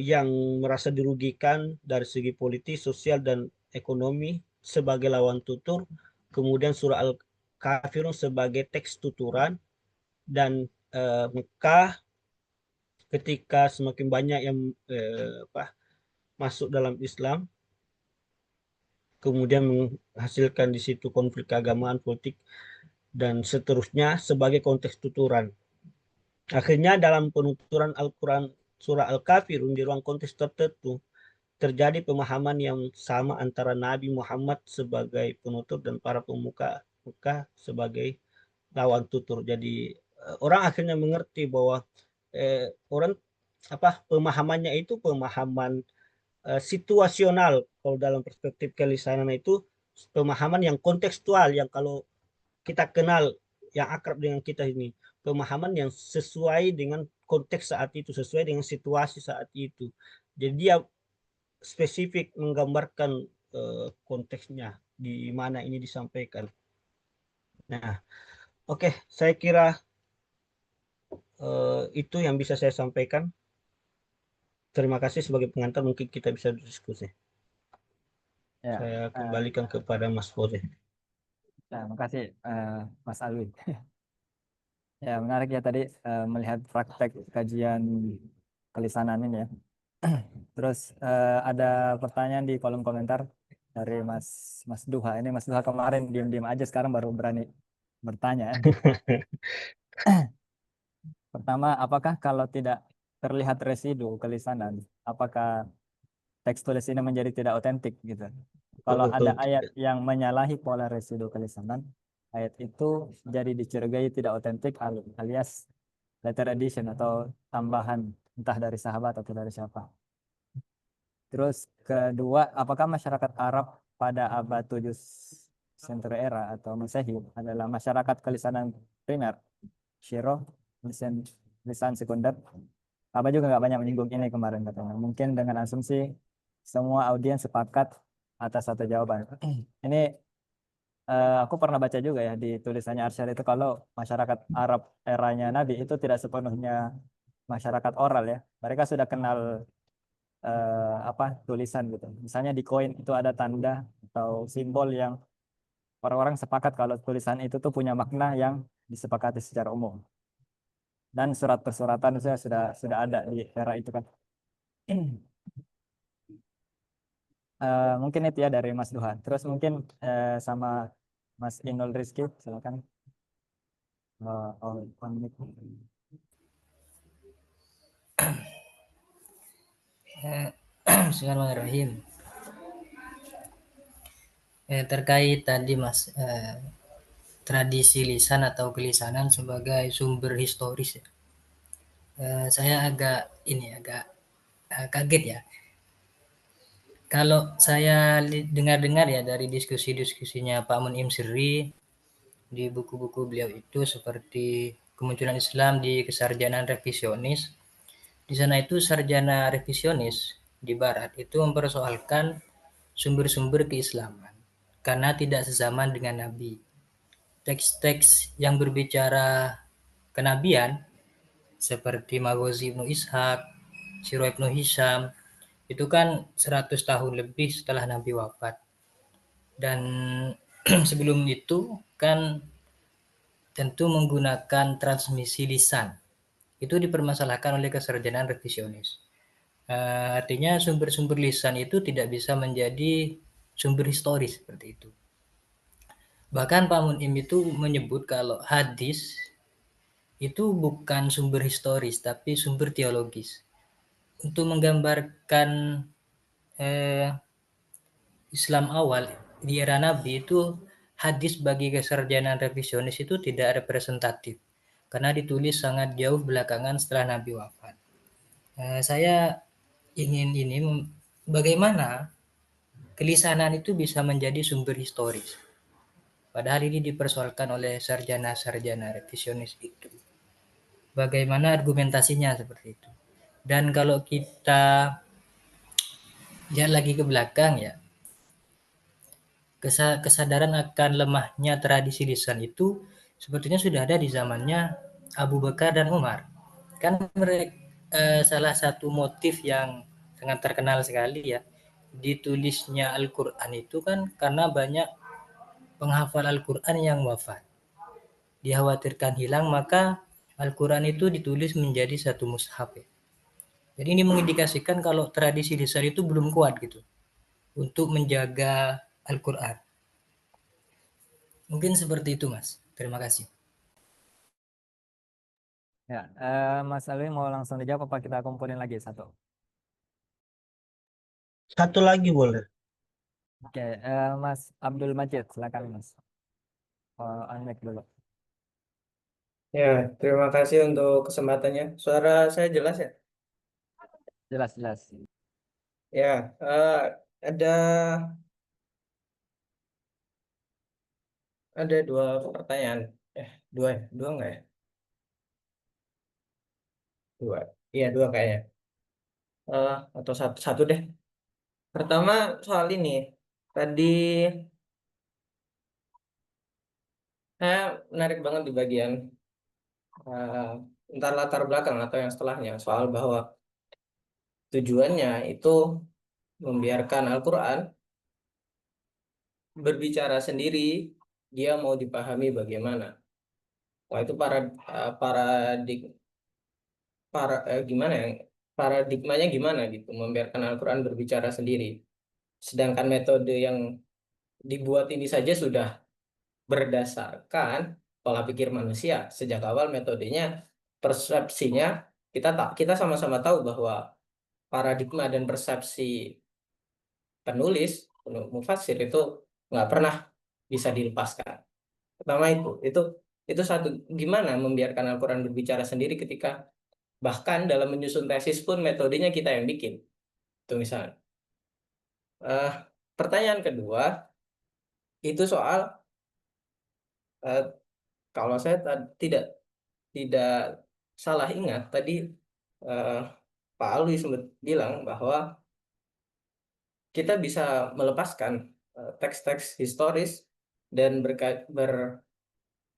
yang merasa dirugikan dari segi politis, sosial, dan ekonomi sebagai lawan tutur. Kemudian surah Al-Kafirun sebagai teks tuturan, dan Mekah ketika semakin banyak yang masuk dalam Islam, kemudian menghasilkan di situ konflik keagamaan, politik, dan seterusnya sebagai konteks tuturan. Akhirnya dalam penuturan Al-Quran surah Al-Kafirun di ruang konteks tertentu terjadi pemahaman yang sama antara Nabi Muhammad sebagai penutur dan para pemuka Mekah sebagai lawan tutur. Jadi orang akhirnya mengerti bahwa orang pemahamannya itu pemahaman situasional. Kalau dalam perspektif kelisanan itu pemahaman yang kontekstual, yang kalau kita kenal, yang akrab dengan kita ini, pemahaman yang sesuai dengan konteks saat itu, sesuai dengan situasi saat itu. Jadi dia spesifik menggambarkan konteksnya di mana ini disampaikan. Nah, oke, saya kira itu yang bisa saya sampaikan. Terima kasih sebagai pengantar, mungkin kita bisa diskusi. Ya, Saya kembalikan kepada Mas Fore. nah, makasih Mas Alwi. Ya, menarik ya tadi melihat praktek kajian kelisanan ini ya. Terus ada pertanyaan di kolom komentar dari Mas Mas Duha. Ini Mas Duha kemarin diam-diam aja, sekarang baru berani bertanya. Pertama, apakah kalau tidak terlihat residu kelisanan, apakah teks tulis ini menjadi tidak otentik gitu? Kalau ada Betul. ayat yang menyalahi pola residu kelisanan, ayat itu jadi dicurigai tidak otentik alias letter addition atau tambahan entah dari sahabat atau dari siapa. Terus kedua, apakah masyarakat Arab pada abad 7 Century Era atau Masehi adalah masyarakat kelisanan primer, Syiro, lisan, lisan sekunder? Apa juga nggak banyak menyinggung ini kemarin katanya. Mungkin dengan asumsi semua audiens sepakat atas satu jawaban. Ini aku pernah baca juga ya di tulisannya Arsyad itu kalau masyarakat Arab eranya Nabi itu tidak sepenuhnya masyarakat oral ya. Mereka sudah kenal tulisan gitu. Misalnya di koin itu ada tanda atau simbol yang orang-orang sepakat kalau tulisan itu tuh punya makna yang disepakati secara umum. Dan surat persuratan sudah ada di era itu kan. Mungkin itu ya dari Mas Duhan. Terus mungkin sama Mas Inul Rizky, silakan. On mic. Bismillahirrahmanirrahim. Terkait tadi Mas, tradisi lisan atau kelisanan sebagai sumber historis ya. Saya agak kaget ya. Kalau saya dengar-dengar ya dari diskusi-diskusinya Pak Munim Sirri di buku-buku beliau itu seperti kemunculan Islam di kesarjanaan revisionis. Di sana itu sarjana revisionis di barat itu mempersoalkan sumber-sumber keislaman karena tidak sezaman dengan Nabi. Teks-teks yang berbicara kenabian seperti Maghazi Ibnu Ishaq, Sirah Ibnu Hisham itu kan 100 tahun lebih setelah Nabi wafat. Dan sebelum itu kan tentu menggunakan transmisi lisan. Itu dipermasalahkan oleh kesarjanaan revisionis. Artinya sumber-sumber lisan itu tidak bisa menjadi sumber historis seperti itu. Bahkan Pak Munim itu menyebut kalau hadis itu bukan sumber historis tapi sumber teologis. Untuk menggambarkan Islam awal di era Nabi itu hadis bagi kesarjanaan revisionis itu tidak representatif karena ditulis sangat jauh belakangan setelah Nabi wafat. Saya ingin ini bagaimana kelisanan itu bisa menjadi sumber historis. Padahal ini dipersoalkan oleh sarjana-sarjana revisionis itu. Bagaimana argumentasinya seperti itu. Dan kalau kita lihat lagi ke belakang ya, kesadaran akan lemahnya tradisi lisan itu sepertinya sudah ada di zamannya Abu Bakar dan Umar. Kan mereka salah satu motif yang sangat terkenal sekali ya ditulisnya Al-Quran itu kan karena banyak penghafal Al-Quran yang wafat. Dikhawatirkan hilang maka Al-Quran itu ditulis menjadi satu mushaf ya. Jadi ini mengindikasikan kalau tradisi lisan itu belum kuat gitu untuk menjaga Al-Quran. Mungkin seperti itu Mas. Terima kasih. Ya, Mas Alwi mau langsung dijawab apa kita kumpulin lagi satu? Satu lagi boleh. Oke, Mas Abdul Majid, silakan Mas. Unmute dulu. Ya, terima kasih untuk kesempatannya. Suara saya jelas ya? Jelas, jelas. Ya, ada ada dua pertanyaan. Dua, dua nggak ya? Dua. Iya, dua kayaknya. Atau satu, satu deh. Pertama soal ini. Tadi saya menarik banget di bagian entar latar belakang atau yang setelahnya soal bahwa tujuannya itu membiarkan Al-Quran berbicara sendiri, dia mau dipahami bagaimana. Wah, itu gimana ya? Paradigmanya gimana gitu, membiarkan Al-Quran berbicara sendiri. Sedangkan metode yang dibuat ini saja sudah berdasarkan pola pikir manusia. Sejak awal metodenya, persepsinya, kita sama-sama tahu bahwa paradigma dan persepsi penulis, mufasir itu nggak pernah bisa dilepaskan. Pertama itu satu, gimana membiarkan Al-Quran berbicara sendiri ketika bahkan dalam menyusun tesis pun metodenya kita yang bikin. Itu misalnya. Eh, Pertanyaan kedua itu soal eh, kalau saya tidak tidak salah ingat tadi eh, Pak Alwi sempat bilang bahwa kita bisa melepaskan teks-teks historis dan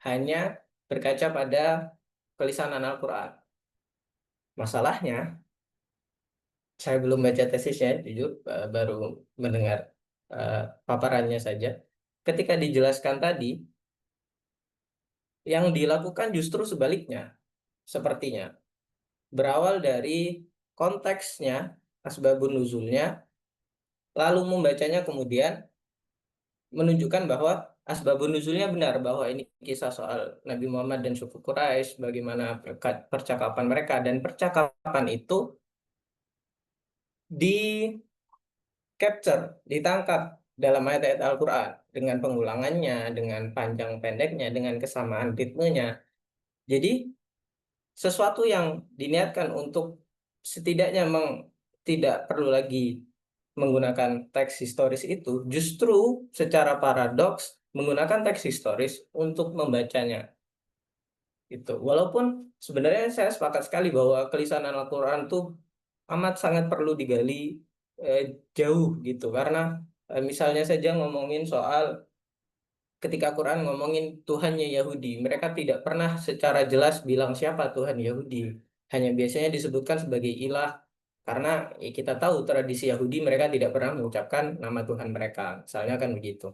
hanya berkaca pada kelisanan Al-Quran. Masalahnya, saya belum baca tesisnya, jujur, baru mendengar eh, paparannya saja. Ketika dijelaskan tadi, yang dilakukan justru sebaliknya, sepertinya. Berawal dari konteksnya, asbabun nuzulnya, lalu membacanya kemudian menunjukkan bahwa asbabun nuzulnya benar, bahwa ini kisah soal Nabi Muhammad dan suku Quraisy, bagaimana percakapan mereka, dan percakapan itu di capture, ditangkap dalam ayat-ayat Al-Quran dengan pengulangannya, dengan panjang pendeknya, dengan kesamaan ritmenya. Jadi sesuatu yang diniatkan untuk setidaknya tidak perlu lagi menggunakan teks historis itu justru secara paradoks menggunakan teks historis untuk membacanya. Itu. Walaupun sebenarnya saya sepakat sekali bahwa kelisanan Al-Quran itu amat sangat perlu digali eh, jauh gitu karena misalnya saja ngomongin soal ketika Quran ngomongin Tuhannya Yahudi, mereka tidak pernah secara jelas bilang siapa Tuhan Yahudi, hanya biasanya disebutkan sebagai ilah karena kita tahu tradisi Yahudi mereka tidak pernah mengucapkan nama Tuhan mereka, misalnya kan begitu.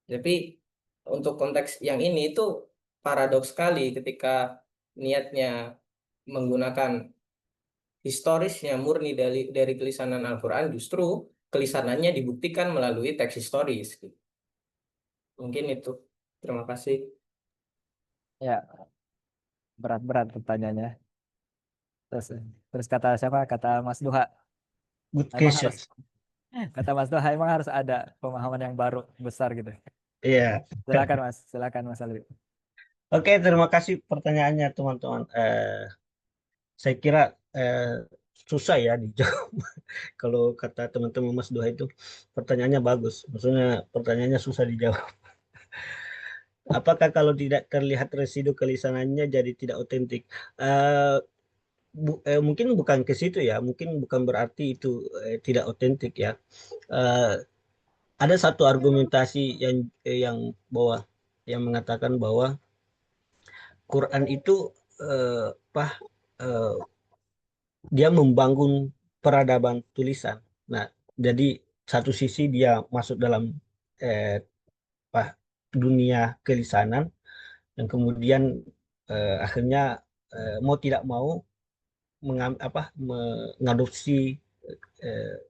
Tapi untuk konteks yang ini itu paradoks sekali ketika niatnya menggunakan historisnya murni dari kelisanan Al-Quran, justru kelisanannya dibuktikan melalui teks historis. Mungkin itu. Terima kasih. Ya, berat-berat pertanyaannya. Terus, terus kata siapa? Kata Mas Duha. Good Emang question. harus, kata Mas Duha, emang harus ada pemahaman yang baru besar gitu. Iya. Silakan Mas, silakan Mas Alwi. Oke, terima kasih pertanyaannya teman-teman. Saya kira susah ya dijawab. Kalau kata teman-teman Mas Duha itu pertanyaannya bagus. Maksudnya pertanyaannya susah dijawab. Apakah kalau tidak terlihat residu kelisanannya jadi tidak otentik? Eh, Mungkin bukan ke situ ya. Mungkin bukan berarti itu tidak otentik ya. Eh, ada satu argumentasi yang mengatakan bahwa Quran itu apa eh, dia membangun peradaban tulisan. Nah, jadi satu sisi dia masuk dalam eh, apa dunia kelisanan, dan kemudian akhirnya mau tidak mau mengadopsi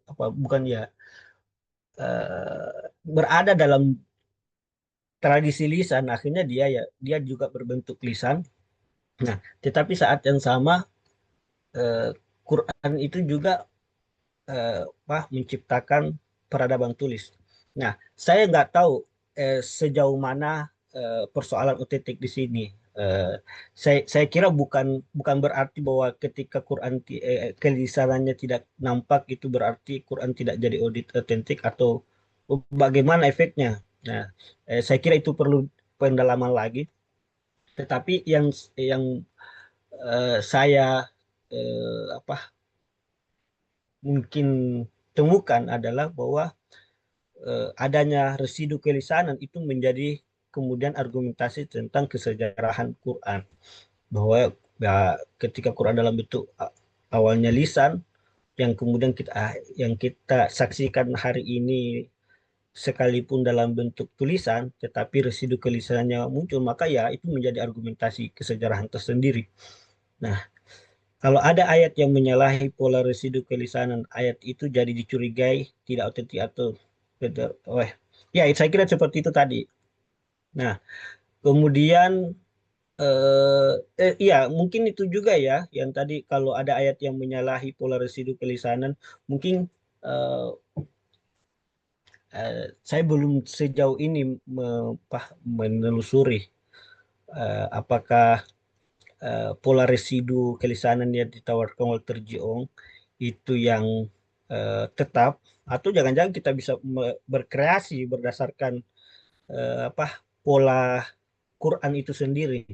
apa bukan ya berada dalam tradisi lisan, akhirnya dia juga berbentuk lisan. Nah, tetapi saat yang sama Quran itu juga menciptakan peradaban tulis. Nah, saya nggak tahu sejauh mana persoalan otentik di sini. Saya kira bukan berarti bahwa ketika Quran kelisanannya tidak nampak itu berarti Quran tidak jadi audit otentik atau bagaimana efeknya. Nah, saya kira itu perlu pendalaman lagi. Tetapi yang saya apa mungkin temukan adalah bahwa adanya residu kelisanan itu menjadi kemudian argumentasi tentang kesejarahan Quran, bahwa ya, ketika Quran dalam bentuk awalnya lisan yang kita saksikan hari ini sekalipun dalam bentuk tulisan tetapi residu kelisanannya muncul, maka ya itu menjadi argumentasi kesejarahan tersendiri. Nah, kalau ada ayat yang menyalahi pola residu kelisanan, ayat itu jadi dicurigai tidak otentik atau oh, ya saya kira seperti itu tadi. Nah, kemudian iya mungkin itu juga ya yang tadi kalau ada ayat yang menyalahi pola residu kelisanan, mungkin eh, saya belum sejauh ini menelusuri apakah pola residu kelisanan yang ditawarkan Walter Jeong itu yang tetap, atau jangan-jangan kita bisa berkreasi berdasarkan apa pola Quran itu sendiri.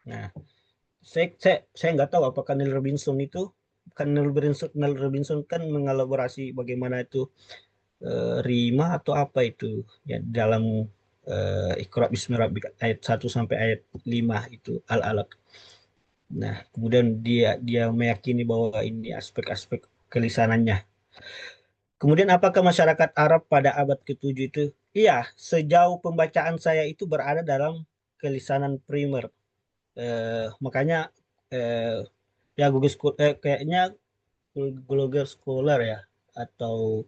Nah, saya nggak tahu apakah Neil Robinson itu kan Neil Robinson kan mengelaborasi bagaimana itu rima atau apa itu ya dalam Iqra Bismi Rabbik ayat 1 sampai ayat 5 itu al-alaq. Nah, kemudian dia meyakini bahwa ini aspek-aspek kelisanannya. Kemudian apakah masyarakat Arab pada abad ke-7 itu? Iya, sejauh pembacaan saya itu berada dalam kelisanan primer. Makanya eh, ya kayaknya Google Scholar ya atau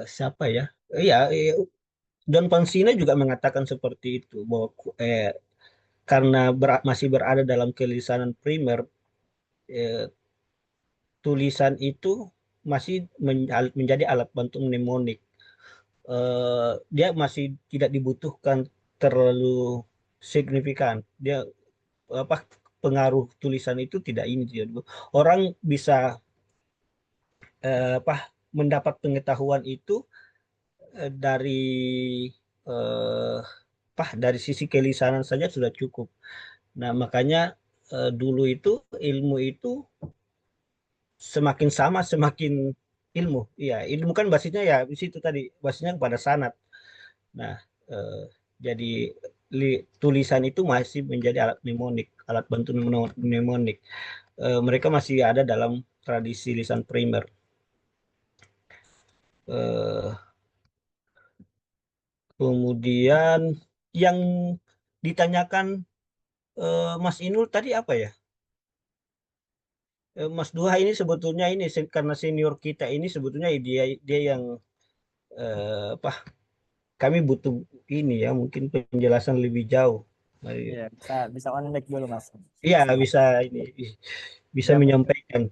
siapa ya? Iya, John Pansina juga mengatakan seperti itu bahwa karena masih berada dalam kelisanan primer, eh, tulisan itu masih menjadi alat bantu mnemonik. Dia masih tidak dibutuhkan terlalu signifikan. Dia apa pengaruh tulisan itu tidak ini dia. Orang bisa apa mendapat pengetahuan itu dari eh, dari sisi kelisanan saja sudah cukup. Nah, makanya dulu itu ilmu itu semakin sama semakin ilmu. Iya, ilmu kan basisnya ya di situ tadi, basisnya pada sanad. Nah, eh, jadi tulisan itu masih menjadi alat mnemonik, alat bantu mnemonik. Mereka masih ada dalam tradisi lisan primer. Eh, Kemudian yang ditanyakan Mas Inul tadi apa ya? Mas Duha ini sebetulnya ini karena senior kita ini sebetulnya dia dia yang apa kami butuh ini ya mungkin penjelasan lebih jauh. Iya, bisa on mic dulu Mas. Iya Silakan. bisa ini bisa Siap. menyampaikan.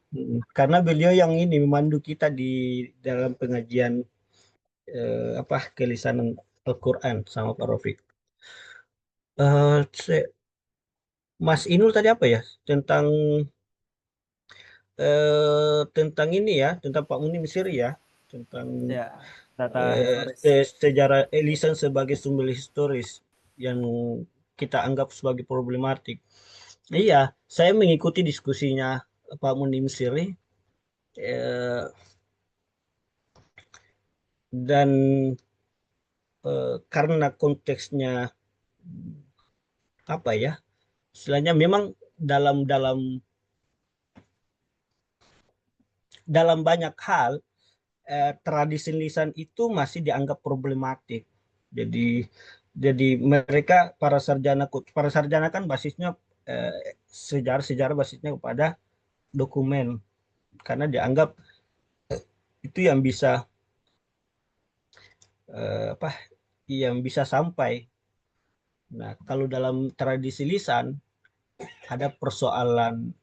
Karena beliau yang ini memandu kita di dalam pengajian apa kelisanan Al-Quran sama Pak Rafiq. Mas Inul tadi apa ya tentang ini ya tentang Pak Munim Siri ya tentang Ya, data historis. sejarah lisan sebagai sumber historis yang kita anggap sebagai problematik. Iya, saya mengikuti diskusinya Pak Munim Siri. Eh, dan karena konteksnya apa ya, istilahnya memang dalam dalam dalam banyak hal tradisi lisan itu masih dianggap problematik. Jadi mereka para sarjana kan basisnya sejarah basisnya kepada dokumen, karena dianggap itu yang bisa apa, yang bisa sampai. Nah, kalau dalam tradisi lisan ada persoalan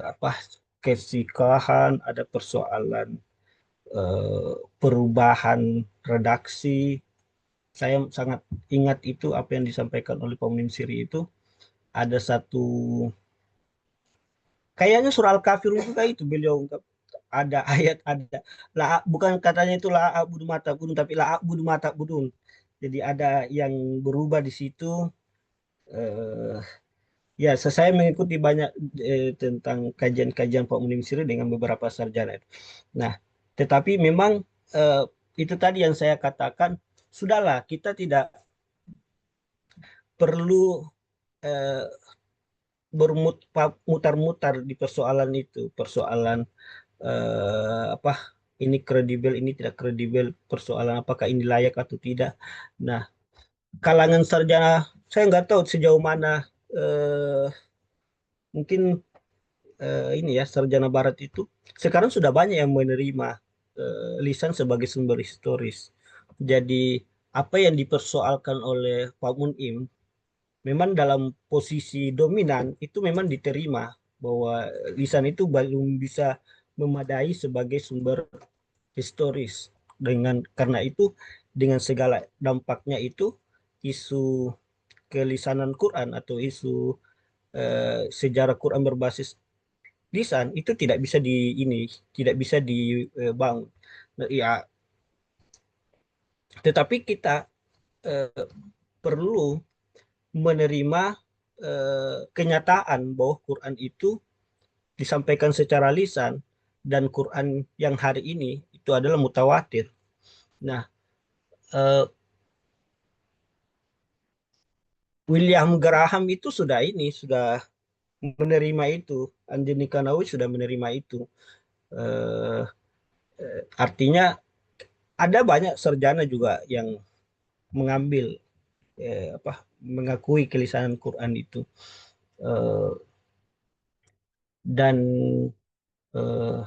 apa, kesikahan, ada persoalan perubahan redaksi. Saya sangat ingat itu apa yang disampaikan oleh Pak Siri itu, ada satu, kayaknya surah Al-Kafir juga itu beliau ungkap, ada ayat, ada la, bukan katanya itu la abudu mata budun, tapi la abudu mata budun. Jadi ada yang berubah di situ. eh, Ya, saya mengikuti banyak tentang kajian-kajian Pak Siri dengan beberapa sarjana. Nah, tetapi memang eh, itu tadi yang saya katakan, sudahlah kita tidak perlu eh, bermutar-mutar di persoalan itu, persoalan apa, ini kredibel, ini tidak kredibel, persoalan apakah ini layak atau tidak. Nah, kalangan sarjana saya nggak tahu sejauh mana eh, mungkin ini ya, sarjana barat itu sekarang sudah banyak yang menerima lisan sebagai sumber historis. Jadi apa yang dipersoalkan oleh Pak Munim memang dalam posisi dominan itu memang diterima, bahwa lisan itu belum bisa memadai sebagai sumber historis. Karena itu dengan segala dampaknya itu, isu kelisanan Quran atau isu sejarah Quran berbasis lisan itu tidak bisa tidak bisa dibangun. Nah, ya, tetapi kita eh, perlu menerima kenyataan bahwa Quran itu disampaikan secara lisan, dan Quran yang hari ini itu adalah mutawatir. Nah, eh, William Graham itu sudah menerima itu, Anjani Kanawi sudah menerima itu. Eh, Artinya ada banyak sarjana juga yang mengambil mengakui kelisanan Quran itu. Eh, dan eh,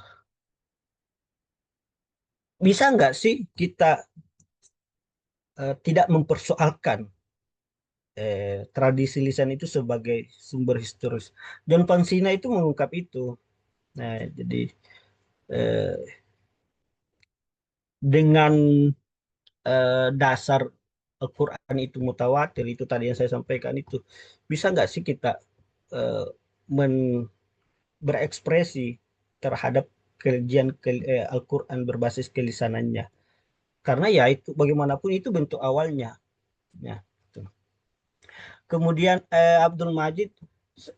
bisa nggak sih kita tidak mempersoalkan tradisi lisan itu sebagai sumber historis? John Pansina itu mengungkap itu. Nah, jadi eh, dengan dasar Al-Quran itu mutawatir, itu tadi yang saya sampaikan itu, bisa nggak sih kita eh, berekspresi terhadap kajian Al-Quran berbasis kelisanannya? Karena ya itu bagaimanapun itu bentuk awalnya. Ya, gitu. Kemudian Abdul Majid,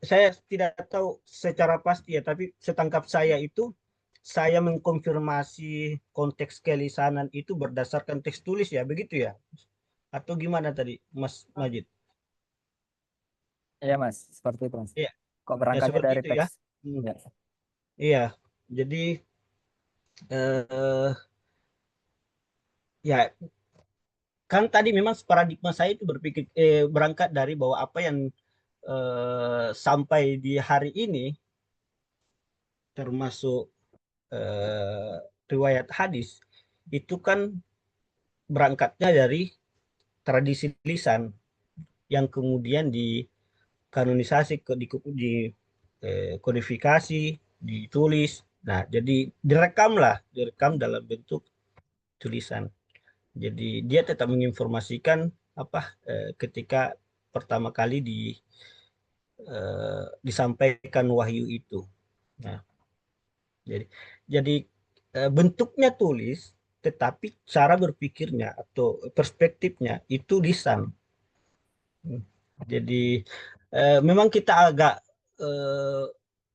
saya tidak tahu secara pasti ya, tapi setangkap saya itu, saya mengkonfirmasi konteks kelisanan itu berdasarkan teks tulis ya, begitu ya? Atau gimana tadi, Mas Majid? Iya Mas, seperti itu Mas. Iya, Kok ya berangkatnya seperti dari itu ya. teks? Hmm, Ya. iya, jadi eh, ya kan tadi memang paradigma saya itu berangkat dari bahwa apa yang sampai di hari ini, termasuk eh, riwayat hadis, itu kan berangkatnya dari tradisi lisan yang kemudian dikanonisasi, kodifikasi, ditulis. Nah, jadi direkam dalam bentuk tulisan. Jadi dia tetap menginformasikan apa ketika pertama kali disampaikan wahyu itu. Nah, jadi jadi bentuknya tulis, tetapi cara berpikirnya atau perspektifnya itu lisan. Hmm. Jadi memang kita agak eh,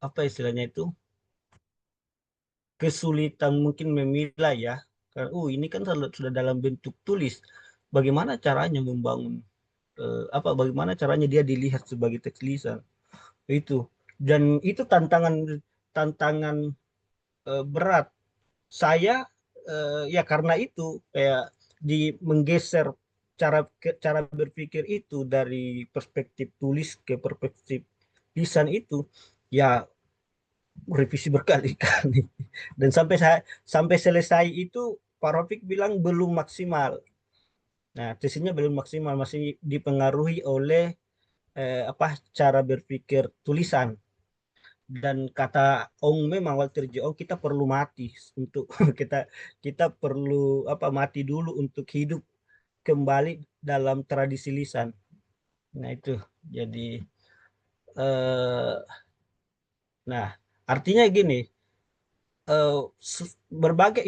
apa istilahnya itu, kesulitan mungkin memilah ya, Karena, ini kan sudah dalam bentuk tulis. Bagaimana caranya membangun bagaimana caranya dia dilihat sebagai teks lisan itu. Dan itu tantangan tantangan berat. Saya ya karena itu kayak menggeser cara berpikir itu dari perspektif tulis ke perspektif lisan itu, ya revisi berkali-kali. Dan sampai selesai itu Pak Rafiq bilang belum maksimal. Nah, tesisnya belum maksimal, masih dipengaruhi oleh cara berpikir tulisan. Dan kata Ong, memang Walter J. Ong, kita perlu mati untuk kita kita perlu mati dulu untuk hidup kembali dalam tradisi lisan. Nah, itu jadi eh, nah artinya gini, berbagai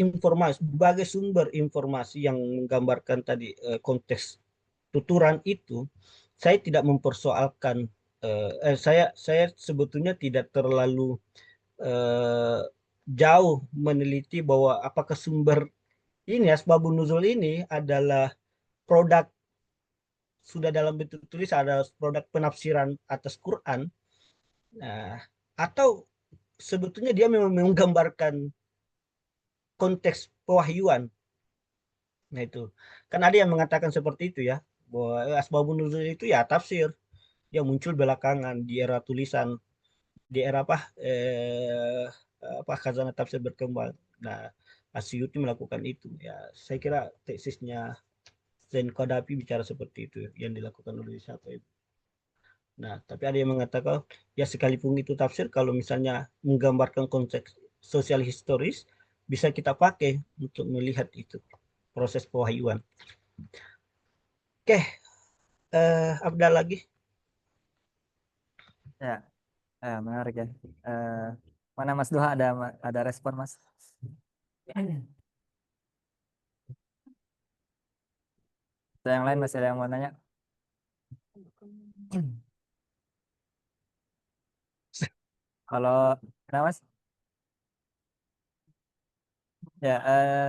sumber informasi yang menggambarkan tadi konteks tuturan itu, saya tidak mempersoalkan. Saya sebetulnya tidak terlalu eh, jauh meneliti bahwa apakah sumber ini, asbabun nuzul ini adalah produk, sudah dalam bentuk tulis, ada produk penafsiran atas Quran, nah, atau sebetulnya dia memang menggambarkan konteks pewahyuan. Nah, itu kan ada yang mengatakan seperti itu ya, bahwa asbabun nuzul itu ya tafsir yang muncul belakangan di era tulisan, di era khazanah tafsir berkembang. Nah, Asyuti melakukan itu ya. Saya kira tesisnya Zain Qadapi bicara seperti itu yang dilakukan oleh siapa itu. Nah, tapi ada yang mengatakan ya sekalipun itu tafsir, kalau misalnya menggambarkan konteks sosial historis, bisa kita pakai untuk melihat itu proses pewahyuan. Oke, Abdal lagi. Ya, menarik ya. Eh, Mana Mas Duha, ada respon Mas? Ada yang lain masih ada yang mau nanya? Kalau kenapa Mas? Ya,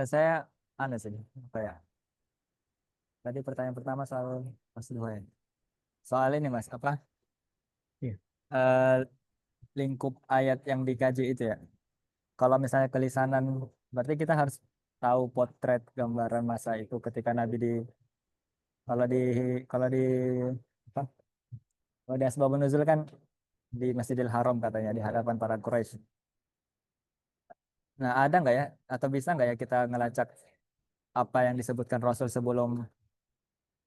saya sih, apa ya? Tadi pertanyaan pertama soal Mas Duha ya. Soal ini Mas, apa? Iya. eh, Lingkup ayat yang dikaji itu ya. Kalau misalnya kelisanan, berarti kita harus tahu potret gambaran masa itu ketika Nabi kalau di kalau di apa? Kalau di Asbabun Nuzul kan di Masjidil Haram katanya di hadapan para Quraisy. Nah, ada nggak ya atau bisa nggak ya kita ngelacak apa yang disebutkan Rasul sebelum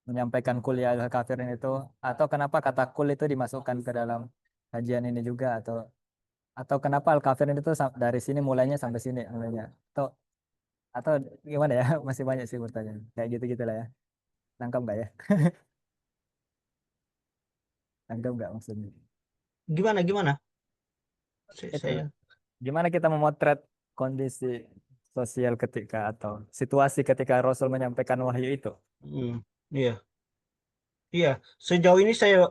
menyampaikan kuliah al-kafirin itu, atau kenapa kata kul itu dimasukkan ke dalam kajian ini juga, atau kenapa al-kafirin itu dari sini mulainya sampai sini mulainya, atau gimana ya? Masih banyak sih pertanyaan kayak gitu lah ya. Nangkap nggak ya? Nangkap nggak maksudnya Gimana? itu? Saya Gimana kita memotret kondisi sosial ketika atau situasi ketika Rasul menyampaikan wahyu itu? iya. Iya, sejauh ini saya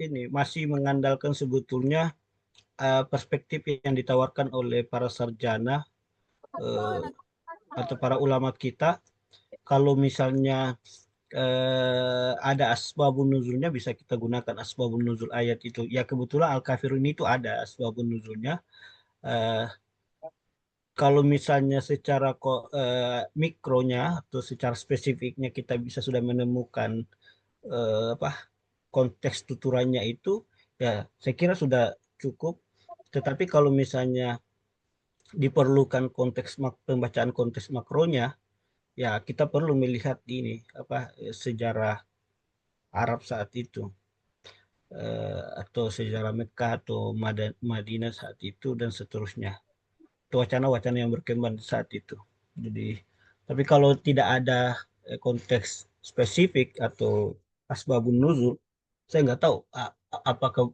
ini masih mengandalkan sebetulnya perspektif yang ditawarkan oleh para sarjana eh, atau para ulama kita. Kalau misalnya ada asbabun nuzulnya, bisa kita gunakan asbabun nuzul ayat itu. Ya kebetulan Al-Kafirun itu ada asbabun nuzulnya. Eh, Kalau misalnya secara mikronya atau secara spesifiknya kita bisa sudah menemukan apa konteks tuturannya itu, ya saya kira sudah cukup. Tetapi kalau misalnya diperlukan pembacaan konteks makronya, ya kita perlu melihat ini sejarah Arab saat itu, atau sejarah Mekah atau Madinah saat itu dan seterusnya, wacana-wacana yang berkembang saat itu. Jadi, tapi kalau tidak ada konteks spesifik atau asbabun nuzul, saya nggak tahu apakah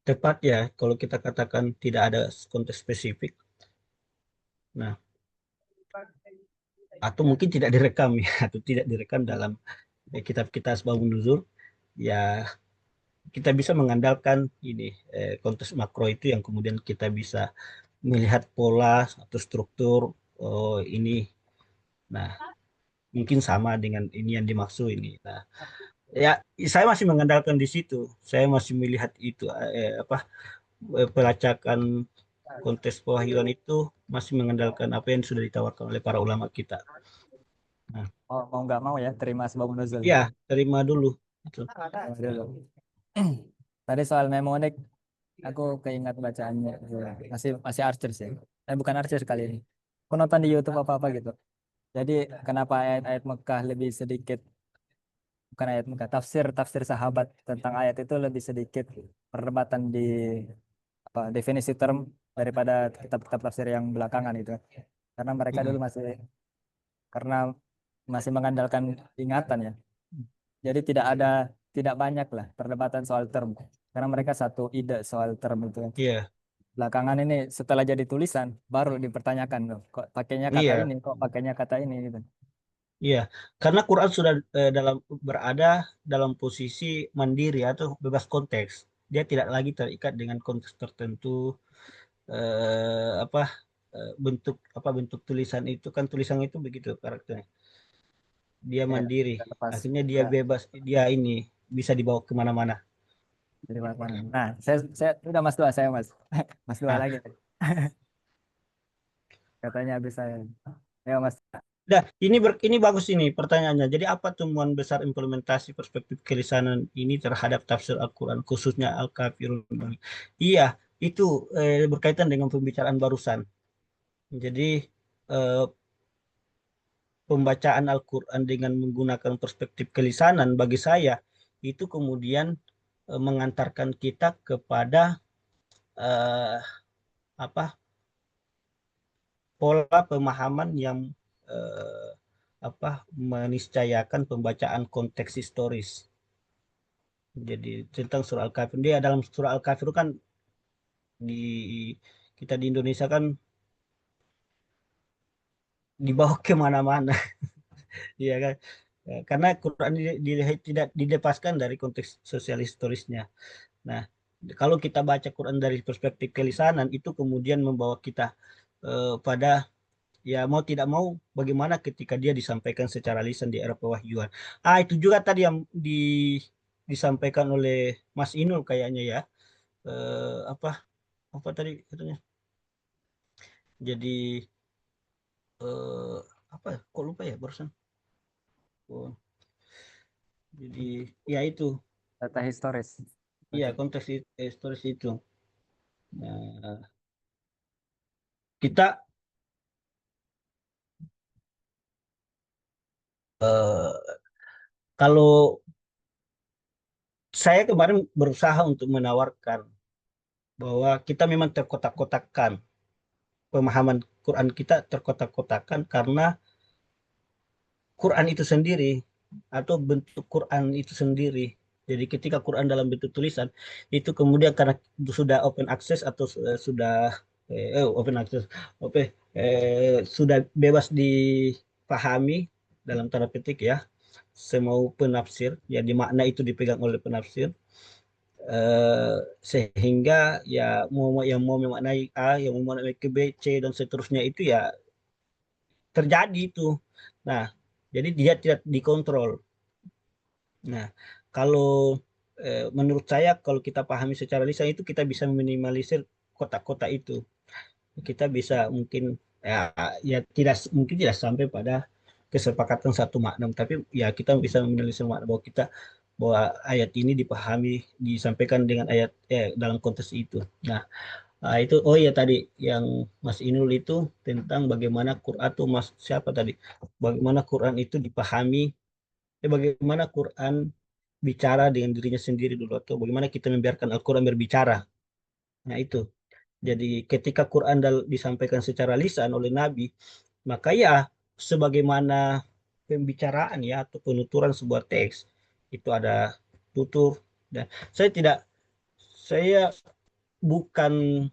tepat ya kalau kita katakan tidak ada konteks spesifik. Nah, atau mungkin tidak direkam ya, atau tidak direkam dalam kitab kita asbabun nuzul. Ya, kita bisa mengandalkan ini konteks makro itu yang kemudian kita bisa melihat pola atau struktur oh ini, nah mungkin sama dengan ini yang dimaksud ini. Nah, ya saya masih mengandalkan di situ. Saya masih melihat itu pelacakan konteks pewahyuan itu masih mengandalkan apa yang sudah ditawarkan oleh para ulama kita. Nah, Oh, mau nggak mau ya terima sebab nuzul. ya terima dulu. Itu. Terima dulu. Tadi soal mnemonik, aku keingat bacaannya. Masih masih Archer sih. Bukan Archer kali ini. Aku nonton di YouTube apa-apa gitu. Jadi kenapa ayat-ayat Mekah lebih sedikit, bukan ayat Mekah, tafsir sahabat tentang ayat itu lebih sedikit perdebatan di apa definisi term daripada kitab-kitab tafsir yang belakangan itu. Karena mereka dulu masih, karena masih mengandalkan ingatan ya. Jadi tidak banyak lah perdebatan soal term. Karena mereka satu ide soal term itu. Iya, Belakangan ini setelah jadi tulisan baru dipertanyakan loh, kok pakainya kata iya, ini, kok pakainya kata ini gitu. iya. Karena Quran sudah berada dalam posisi mandiri atau bebas konteks. Dia tidak lagi terikat dengan konteks tertentu. Apa bentuk tulisan itu kan, tulisan itu begitu karakternya. Dia Ya, mandiri. lepas Akhirnya dia ya, bebas. Dia ini bisa dibawa kemana-mana. jadi mana. Nah, saya udah Mas Dua saya Mas. Mas Dua Nah, lagi. Katanya habis saya. Ya Mas. dah, ini bagus ini pertanyaannya. Jadi apa temuan besar implementasi perspektif kelisanan ini terhadap tafsir Al-Quran, khususnya Al-Kafirun? Iya, itu berkaitan dengan pembicaraan barusan. Jadi eh, pembacaan Al-Quran dengan menggunakan perspektif kelisanan bagi saya itu kemudian mengantarkan kita kepada eh, apa pola pemahaman yang eh, meniscayakan pembacaan konteks historis. Jadi tentang surah Al-Kafir, dia dalam surah Al-Kafir kan di kita di Indonesia kan dibawa kemana-mana, ya kan? Karena Quran tidak dilepaskan dari konteks sosial historisnya. Nah, kalau kita baca Quran dari perspektif kelisanan, itu kemudian membawa kita pada ya mau tidak mau bagaimana ketika dia disampaikan secara lisan di era pewahyuan. Itu juga tadi yang disampaikan oleh Mas Inul kayaknya ya. Apa apa tadi katanya? Jadi eh, apa? Kok lupa ya barusan? Oh, jadi ya itu, Data historis. iya konteks historis itu. Nah, kita eh, kalau saya kemarin berusaha untuk menawarkan bahwa kita memang terkotak-kotakkan, pemahaman Quran kita terkotak-kotakkan karena Quran itu sendiri atau bentuk Quran itu sendiri. Jadi ketika Quran dalam bentuk tulisan itu kemudian karena sudah open access atau sudah open access, sudah bebas dipahami dalam tanda petik ya, semau penafsir, ya di makna itu dipegang oleh penafsir, eh, sehingga ya yang mau memaknai A, yang mau memaknai ke B, C dan seterusnya itu ya terjadi itu. Nah, jadi dia tidak dikontrol. Nah, kalau menurut saya kalau kita pahami secara lisan itu kita bisa meminimalisir kotak-kotak itu. Kita bisa mungkin ya, ya tidak mungkin tidak sampai pada kesepakatan satu makna, tapi ya kita bisa meminimalisir makna bahwa bahwa ayat ini dipahami disampaikan dengan ayat dalam konteks itu. Nah, itu oh ya tadi yang Mas Inul itu tentang bagaimana Quran atau Mas siapa tadi? Bagaimana Quran itu dipahami, bagaimana Quran bicara dengan dirinya sendiri dulu atau bagaimana kita membiarkan Al-Quran berbicara. Nah, itu. Jadi ketika Quran disampaikan secara lisan oleh Nabi, maka ya sebagaimana pembicaraan ya atau penuturan sebuah teks itu ada tutur dan saya bukan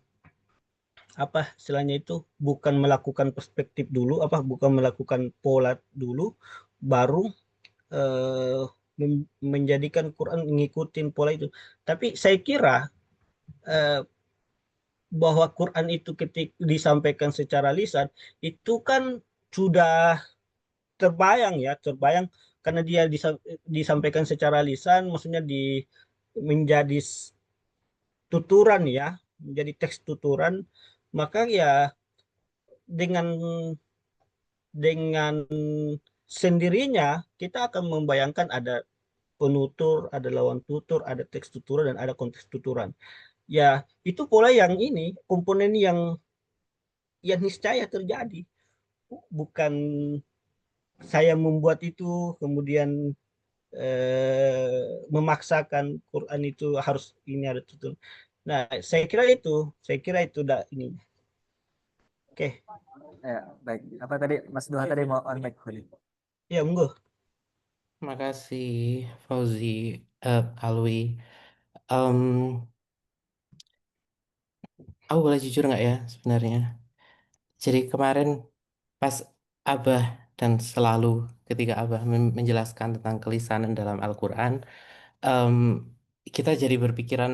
istilahnya itu bukan melakukan perspektif dulu bukan melakukan pola dulu baru eh, menjadikan Quran mengikuti pola itu, tapi saya kira eh, bahwa Quran itu ketika disampaikan secara lisan itu kan sudah terbayang karena dia disampaikan secara lisan, maksudnya menjadi tuturan ya, menjadi teks tuturan, maka ya dengan dengan sendirinya kita akan membayangkan ada penutur, ada lawan tutur, ada teks tuturan dan ada konteks tuturan. Ya, itu pola yang ini komponen yang niscaya terjadi. Bukan saya membuat itu kemudian memaksakan Quran itu harus ini ada tutur. Nah, saya kira itu ini. Oke, Ya, baik. Apa tadi Mas Duha tadi mau on mic tadi? ya monggo. Makasih Fauzi, Alwi. Em, aku boleh jujur nggak ya sebenarnya? Jadi kemarin pas Abah dan selalu ketika Abah menjelaskan tentang kelisanan dalam Al-Quran, em, kita jadi berpikiran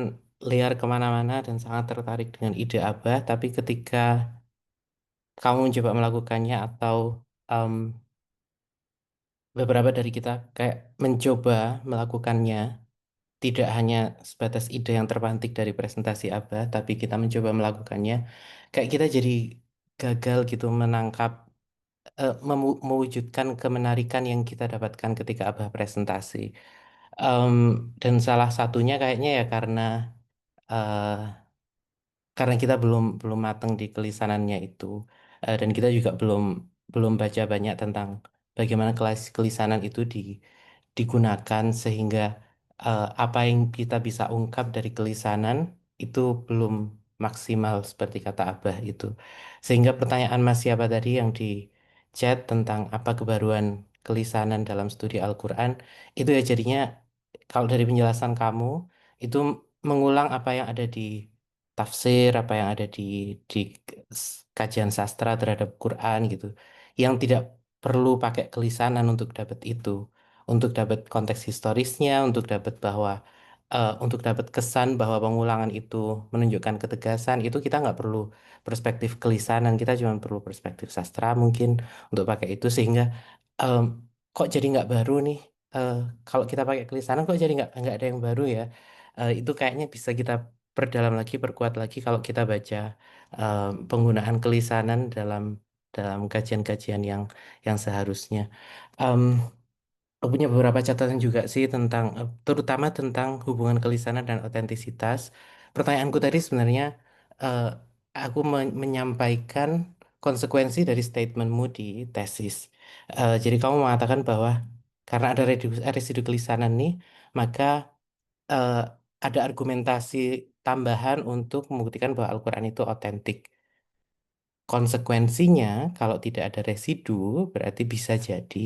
liar kemana-mana dan sangat tertarik dengan ide Abah. Tapi ketika kamu mencoba melakukannya atau em, beberapa dari kita kayak mencoba melakukannya, tidak hanya sebatas ide yang terpantik dari presentasi Abah, tapi kita mencoba melakukannya, kayak kita jadi gagal gitu menangkap, mewujudkan kemenarikan yang kita dapatkan ketika Abah presentasi. Em, dan salah satunya kayaknya ya eh, karena kita belum belum matang di kelisanannya itu. Dan kita juga belum belum baca banyak tentang bagaimana kelisanan itu digunakan sehingga apa yang kita bisa ungkap dari kelisanan itu belum maksimal seperti kata Abah itu. Sehingga pertanyaan Mas siapa tadi yang di chat tentang apa kebaruan kelisanan dalam studi Al-Quran, itu ya jadinya kalau dari penjelasan kamu itu mengulang apa yang ada di tafsir, apa yang ada di kajian sastra terhadap Quran gitu, yang tidak perlu pakai kelisanan untuk dapat itu, untuk dapat konteks historisnya, untuk dapat kesan bahwa pengulangan itu menunjukkan ketegasan, itu kita nggak perlu perspektif kelisanan, kita cuma perlu perspektif sastra mungkin untuk pakai itu, sehingga em, kok jadi nggak baru nih. Eh, Kalau kita pakai kelisanan kok jadi nggak ada yang baru ya. Itu kayaknya bisa kita perdalam lagi, perkuat lagi kalau kita baca penggunaan kelisanan dalam dalam kajian-kajian yang seharusnya. Em, aku punya beberapa catatan juga sih tentang, terutama tentang hubungan kelisanan dan otentisitas. Pertanyaanku tadi sebenarnya, eh, aku menyampaikan konsekuensi dari statementmu di tesis. Jadi kamu mengatakan bahwa karena ada residu kelisanan nih, maka eh, ada argumentasi tambahan untuk membuktikan bahwa Al-Quran itu otentik. Konsekuensinya, kalau tidak ada residu, berarti bisa jadi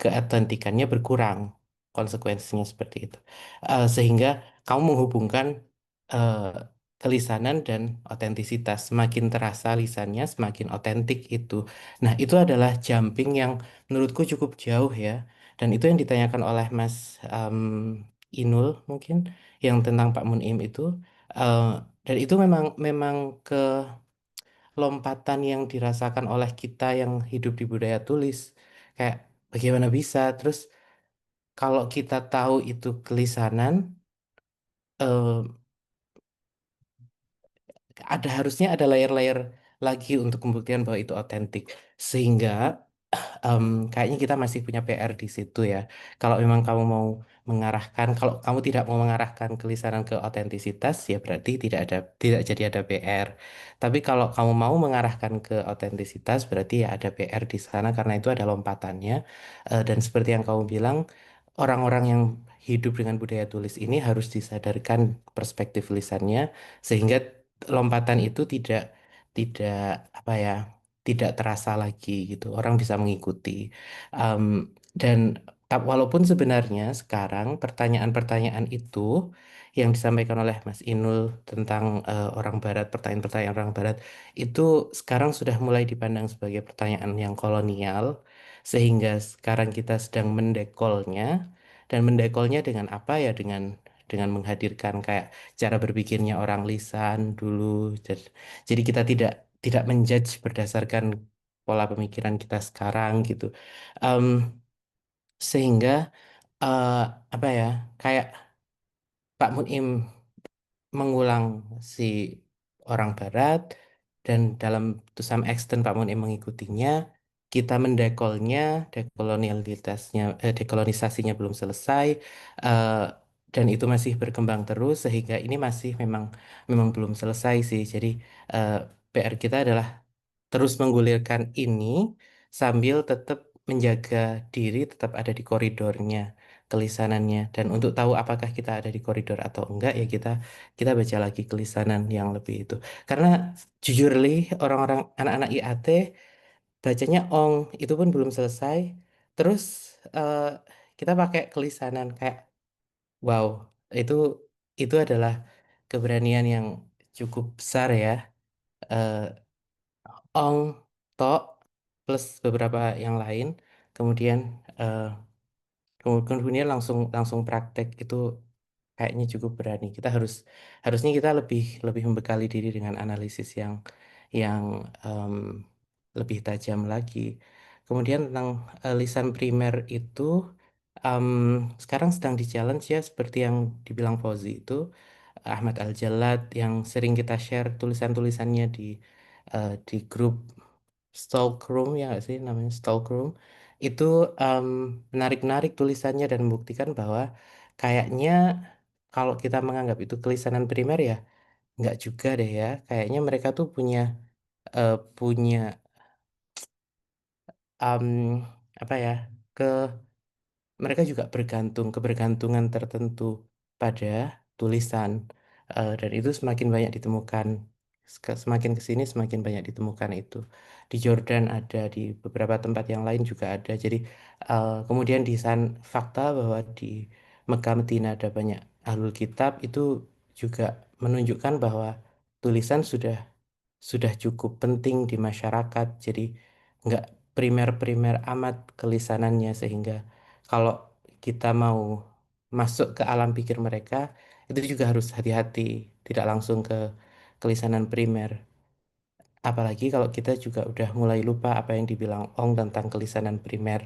keautentikannya berkurang. Konsekuensinya seperti itu. Sehingga kamu menghubungkan eh, kelisanan dan otentisitas. Semakin terasa lisannya, semakin otentik itu. Nah, itu adalah jumping yang menurutku cukup jauh ya. Dan itu yang ditanyakan oleh Mas em, Inul mungkin, yang tentang Pak Munim itu. Eh, dan itu memang memang ke lompatan yang dirasakan oleh kita yang hidup di budaya tulis. Kayak bagaimana bisa? Terus kalau kita tahu itu kelisanan, eh, harusnya ada layer-layer lagi untuk membuktikan bahwa itu otentik. Sehingga kayaknya kita masih punya PR di situ ya. Kalau memang kamu mau mengarahkan, kalau kamu tidak mau mengarahkan kelisanan ke otentisitas, ya berarti tidak jadi ada PR. Tapi kalau kamu mau mengarahkan ke otentisitas, berarti ya ada PR di sana karena itu ada lompatannya. Dan seperti yang kamu bilang, orang-orang yang hidup dengan budaya tulis ini harus disadarkan perspektif lisannya sehingga lompatan itu tidak apa ya, tidak terasa lagi gitu. Orang bisa mengikuti. Em, dan walaupun sebenarnya sekarang pertanyaan-pertanyaan itu yang disampaikan oleh Mas Inul tentang orang Barat, pertanyaan-pertanyaan orang Barat itu sekarang sudah mulai dipandang sebagai pertanyaan yang kolonial, sehingga sekarang kita sedang mendekolnya, dan mendekolnya dengan apa ya? dengan menghadirkan kayak cara berpikirnya orang lisan dulu. Jadi kita tidak menjudge berdasarkan pola pemikiran kita sekarang gitu. Em, sehingga eh, apa ya, kayak Pak Munim mengulang si orang Barat dan dalam to some extent Pak Munim mengikutinya, kita mendekolnya, dekolonisasinya belum selesai, eh, dan itu masih berkembang terus sehingga ini masih memang memang belum selesai sih. Jadi eh, PR kita adalah terus menggulirkan ini sambil tetap menjaga diri tetap ada di koridornya kelisanannya, dan untuk tahu apakah kita ada di koridor atau enggak ya kita baca lagi kelisanan yang lebih itu, karena jujur li orang-orang anak-anak IAT bacanya ong itu pun belum selesai, terus eh, kita pakai kelisanan kayak wow, itu itu adalah keberanian yang cukup besar ya. Eh, ong, tok, plus beberapa yang lain. Kemudian eh, kemudian langsung langsung praktek itu kayaknya cukup berani. Kita harusnya kita lebih lebih membekali diri dengan analisis yang em, lebih tajam lagi. Kemudian tentang lisan primer itu em, sekarang sedang di challenge ya, seperti yang dibilang Fauzi itu Ahmad Al-Jalad yang sering kita share tulisan-tulisannya di grup Stalkroom ya nggak sih namanya Stalkroom itu em, menarik-narik tulisannya dan membuktikan bahwa kayaknya kalau kita menganggap itu kelisanan primer ya nggak juga deh ya, kayaknya mereka tuh punya em, apa ya, ke mereka juga kebergantungan tertentu pada tulisan. Dan itu semakin banyak ditemukan, semakin ke sini semakin banyak ditemukan itu di Jordan ada, di beberapa tempat yang lain juga ada. Jadi kemudian di fakta bahwa di Mekah Medina ada banyak ahlul kitab itu juga menunjukkan bahwa tulisan sudah cukup penting di masyarakat. Jadi nggak primer-primer amat kelisanannya, sehingga kalau kita mau masuk ke alam pikir mereka, itu juga harus hati-hati, tidak langsung ke kelisanan primer. Apalagi kalau kita juga udah mulai lupa apa yang dibilang Ong tentang kelisanan primer.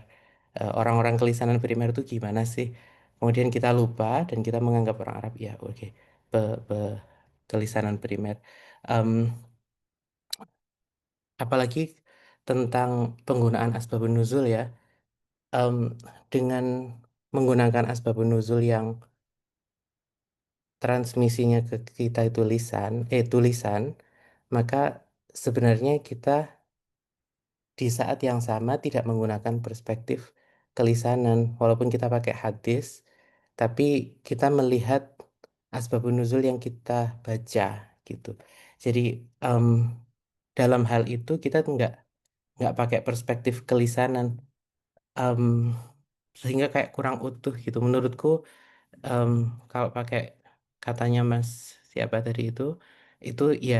Orang-orang kelisanan primer itu gimana sih? Kemudian kita lupa dan kita menganggap orang Arab ya oke, kelisanan primer. Em, apalagi tentang penggunaan asbabun nuzul ya. Em, dengan menggunakan asbabun nuzul yang transmisinya ke kita itu tulisan, maka sebenarnya kita di saat yang sama tidak menggunakan perspektif kelisanan, walaupun kita pakai hadis, tapi kita melihat asbabun nuzul yang kita baca gitu. Jadi em, dalam hal itu kita nggak pakai perspektif kelisanan, em, sehingga kayak kurang utuh gitu menurutku. em, Kalau pakai katanya Mas siapa tadi itu ya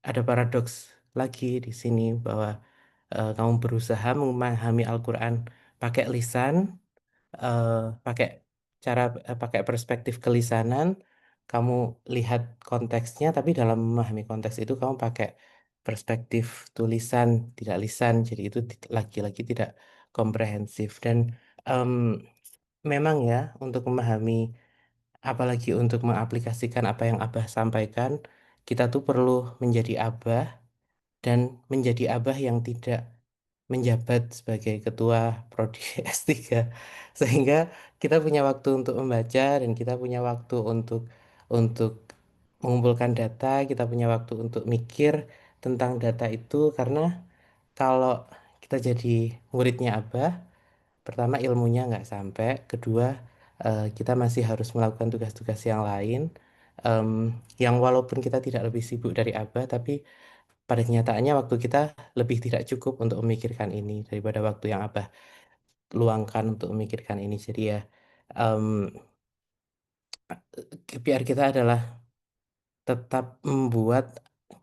ada paradoks lagi di sini bahwa kamu berusaha memahami Al-Quran pakai lisan, eh, pakai pakai perspektif kelisanan, kamu lihat konteksnya, tapi dalam memahami konteks itu kamu pakai perspektif tulisan, tidak lisan. Jadi itu lagi-lagi tidak komprehensif dan em, memang ya untuk memahami, apalagi untuk mengaplikasikan apa yang Abah sampaikan, kita tuh perlu menjadi Abah dan menjadi Abah yang tidak menjabat sebagai ketua prodi S3, sehingga kita punya waktu untuk membaca dan kita punya waktu untuk mengumpulkan data, kita punya waktu untuk mikir tentang data itu, karena kalau kita jadi muridnya Abah, pertama ilmunya nggak sampai, kedua kita masih harus melakukan tugas-tugas yang lain, em, yang walaupun kita tidak lebih sibuk dari Abah, tapi pada kenyataannya waktu kita lebih tidak cukup untuk memikirkan ini daripada waktu yang Abah luangkan untuk memikirkan ini. Jadi ya, em, PR kita adalah tetap membuat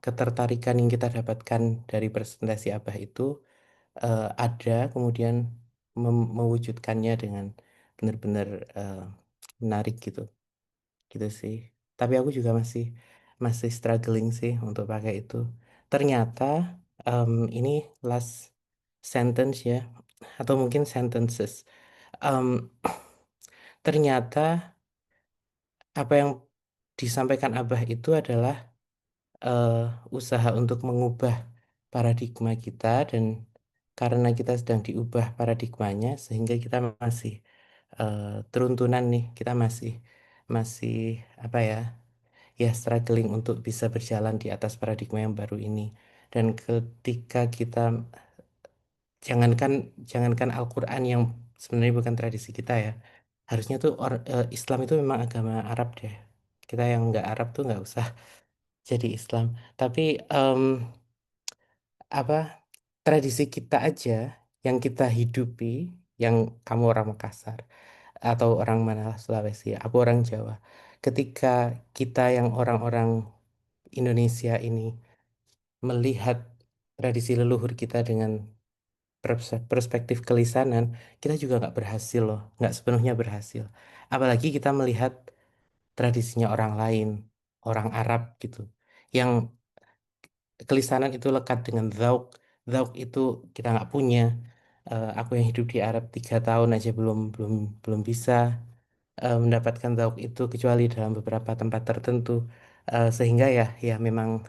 ketertarikan yang kita dapatkan dari presentasi Abah itu ada, kemudian mewujudkannya dengan benar-benar eh, menarik gitu. gitu sih. Tapi aku juga masih masih struggling sih untuk pakai itu. Ternyata ini last sentence ya, atau mungkin sentences. Em, ternyata apa yang disampaikan Abah itu adalah eh, usaha untuk mengubah paradigma kita, dan karena kita sedang diubah paradigmanya sehingga kita masih eh, teruntunan nih, kita masih masih apa ya, ya struggling untuk bisa berjalan di atas paradigma yang baru ini. Dan ketika kita jangankan jangankan Al-Quran yang sebenarnya bukan tradisi kita ya, harusnya tuh Islam itu memang agama Arab deh. Kita yang nggak Arab tuh nggak usah jadi Islam. Tapi em, apa, tradisi kita aja yang kita hidupi, yang kamu orang Makassar atau orang mana, Sulawesi, aku orang Jawa. Ketika kita yang orang-orang Indonesia ini melihat tradisi leluhur kita dengan perspektif kelisanan, kita juga nggak berhasil loh, nggak sepenuhnya berhasil. Apalagi kita melihat tradisinya orang lain, orang Arab gitu, yang kelisanan itu lekat dengan zauk. Zauk itu kita nggak punya. Aku yang hidup di Arab 3 tahun aja belum belum belum bisa mendapatkan zauk itu kecuali dalam beberapa tempat tertentu. Sehingga ya memang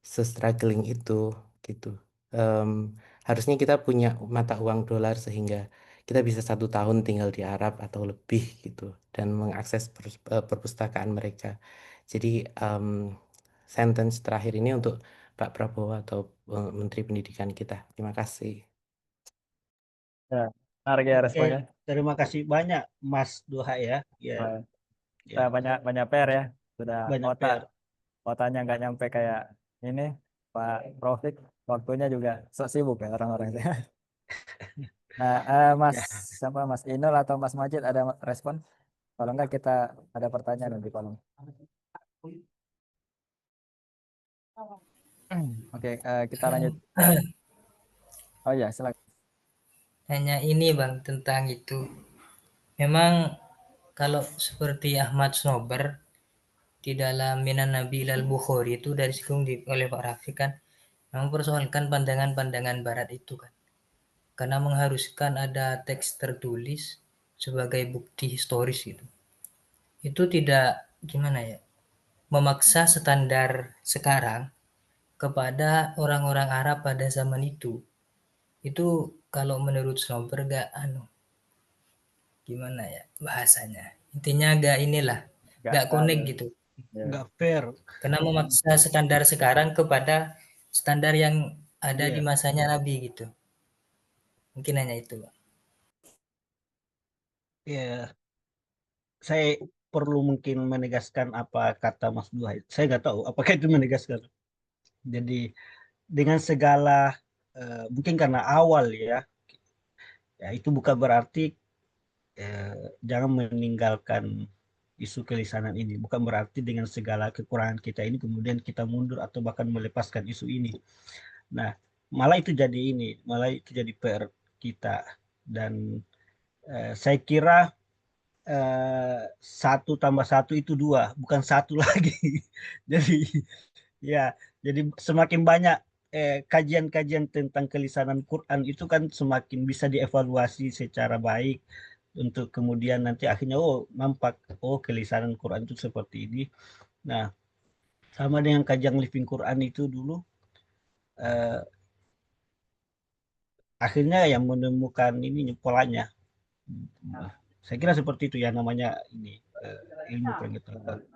se-struggling itu gitu. Em, harusnya kita punya mata uang dolar sehingga kita bisa 1 tahun tinggal di Arab atau lebih gitu, dan mengakses perpustakaan mereka. Jadi em, sentence terakhir ini untuk Pak Prabowo atau Menteri Pendidikan kita. Terima kasih. Ya, menarik ya Oke, responnya. terima kasih banyak Mas Duha ya. Ya, Wah, ya, kita banyak banyak PR ya. Sudah banyak PR. kotanya nggak nyampe kayak ini Pak Profik, waktunya juga sok sibuk ya orang-orang itu. Nah, Mas Ya, siapa Mas Inul atau Mas Majid ada respon? Kalau enggak kita ada pertanyaan nanti kolom. Oke, kita lanjut. Oh ya, silakan. Hanya ini Bang tentang itu. Memang kalau seperti Ahmad Snober di dalam Minan Nabi al Bukhari itu dari disinggung oleh Pak Rafiq kan mempersoalkan pandangan-pandangan Barat itu kan. Karena mengharuskan ada teks tertulis sebagai bukti historis gitu. Itu tidak gimana ya, memaksa standar sekarang kepada orang-orang Arab pada zaman itu. Itu kalau menurut Snober gak gimana ya bahasanya. Intinya agak inilah, Enggak gak connect ada. gitu. Ya. nggak fair. Karena memaksa standar sekarang kepada standar yang ada di Iya, masanya Nabi gitu. Mungkin hanya itu. iya. Saya perlu mungkin menegaskan apa kata Mas Duha. Saya nggak tahu apakah itu menegaskan. Jadi dengan segala mungkin karena awal ya, ya itu bukan berarti jangan meninggalkan isu kelisanan ini. Bukan berarti dengan segala kekurangan kita ini kemudian kita mundur atau bahkan melepaskan isu ini. Nah, malah itu jadi PR kita. Dan saya kira 1+1 itu 2, bukan 1 lagi. Jadi ya, jadi semakin banyak kajian-kajian tentang kelisanan Quran itu kan semakin bisa dievaluasi secara baik untuk kemudian nanti akhirnya nampak kelisanan Quran itu seperti ini. Nah, sama dengan kajian Living Quran itu dulu eh, akhirnya yang menemukan ini polanya. Saya kira seperti itu ya namanya ini ilmu pengetahuan.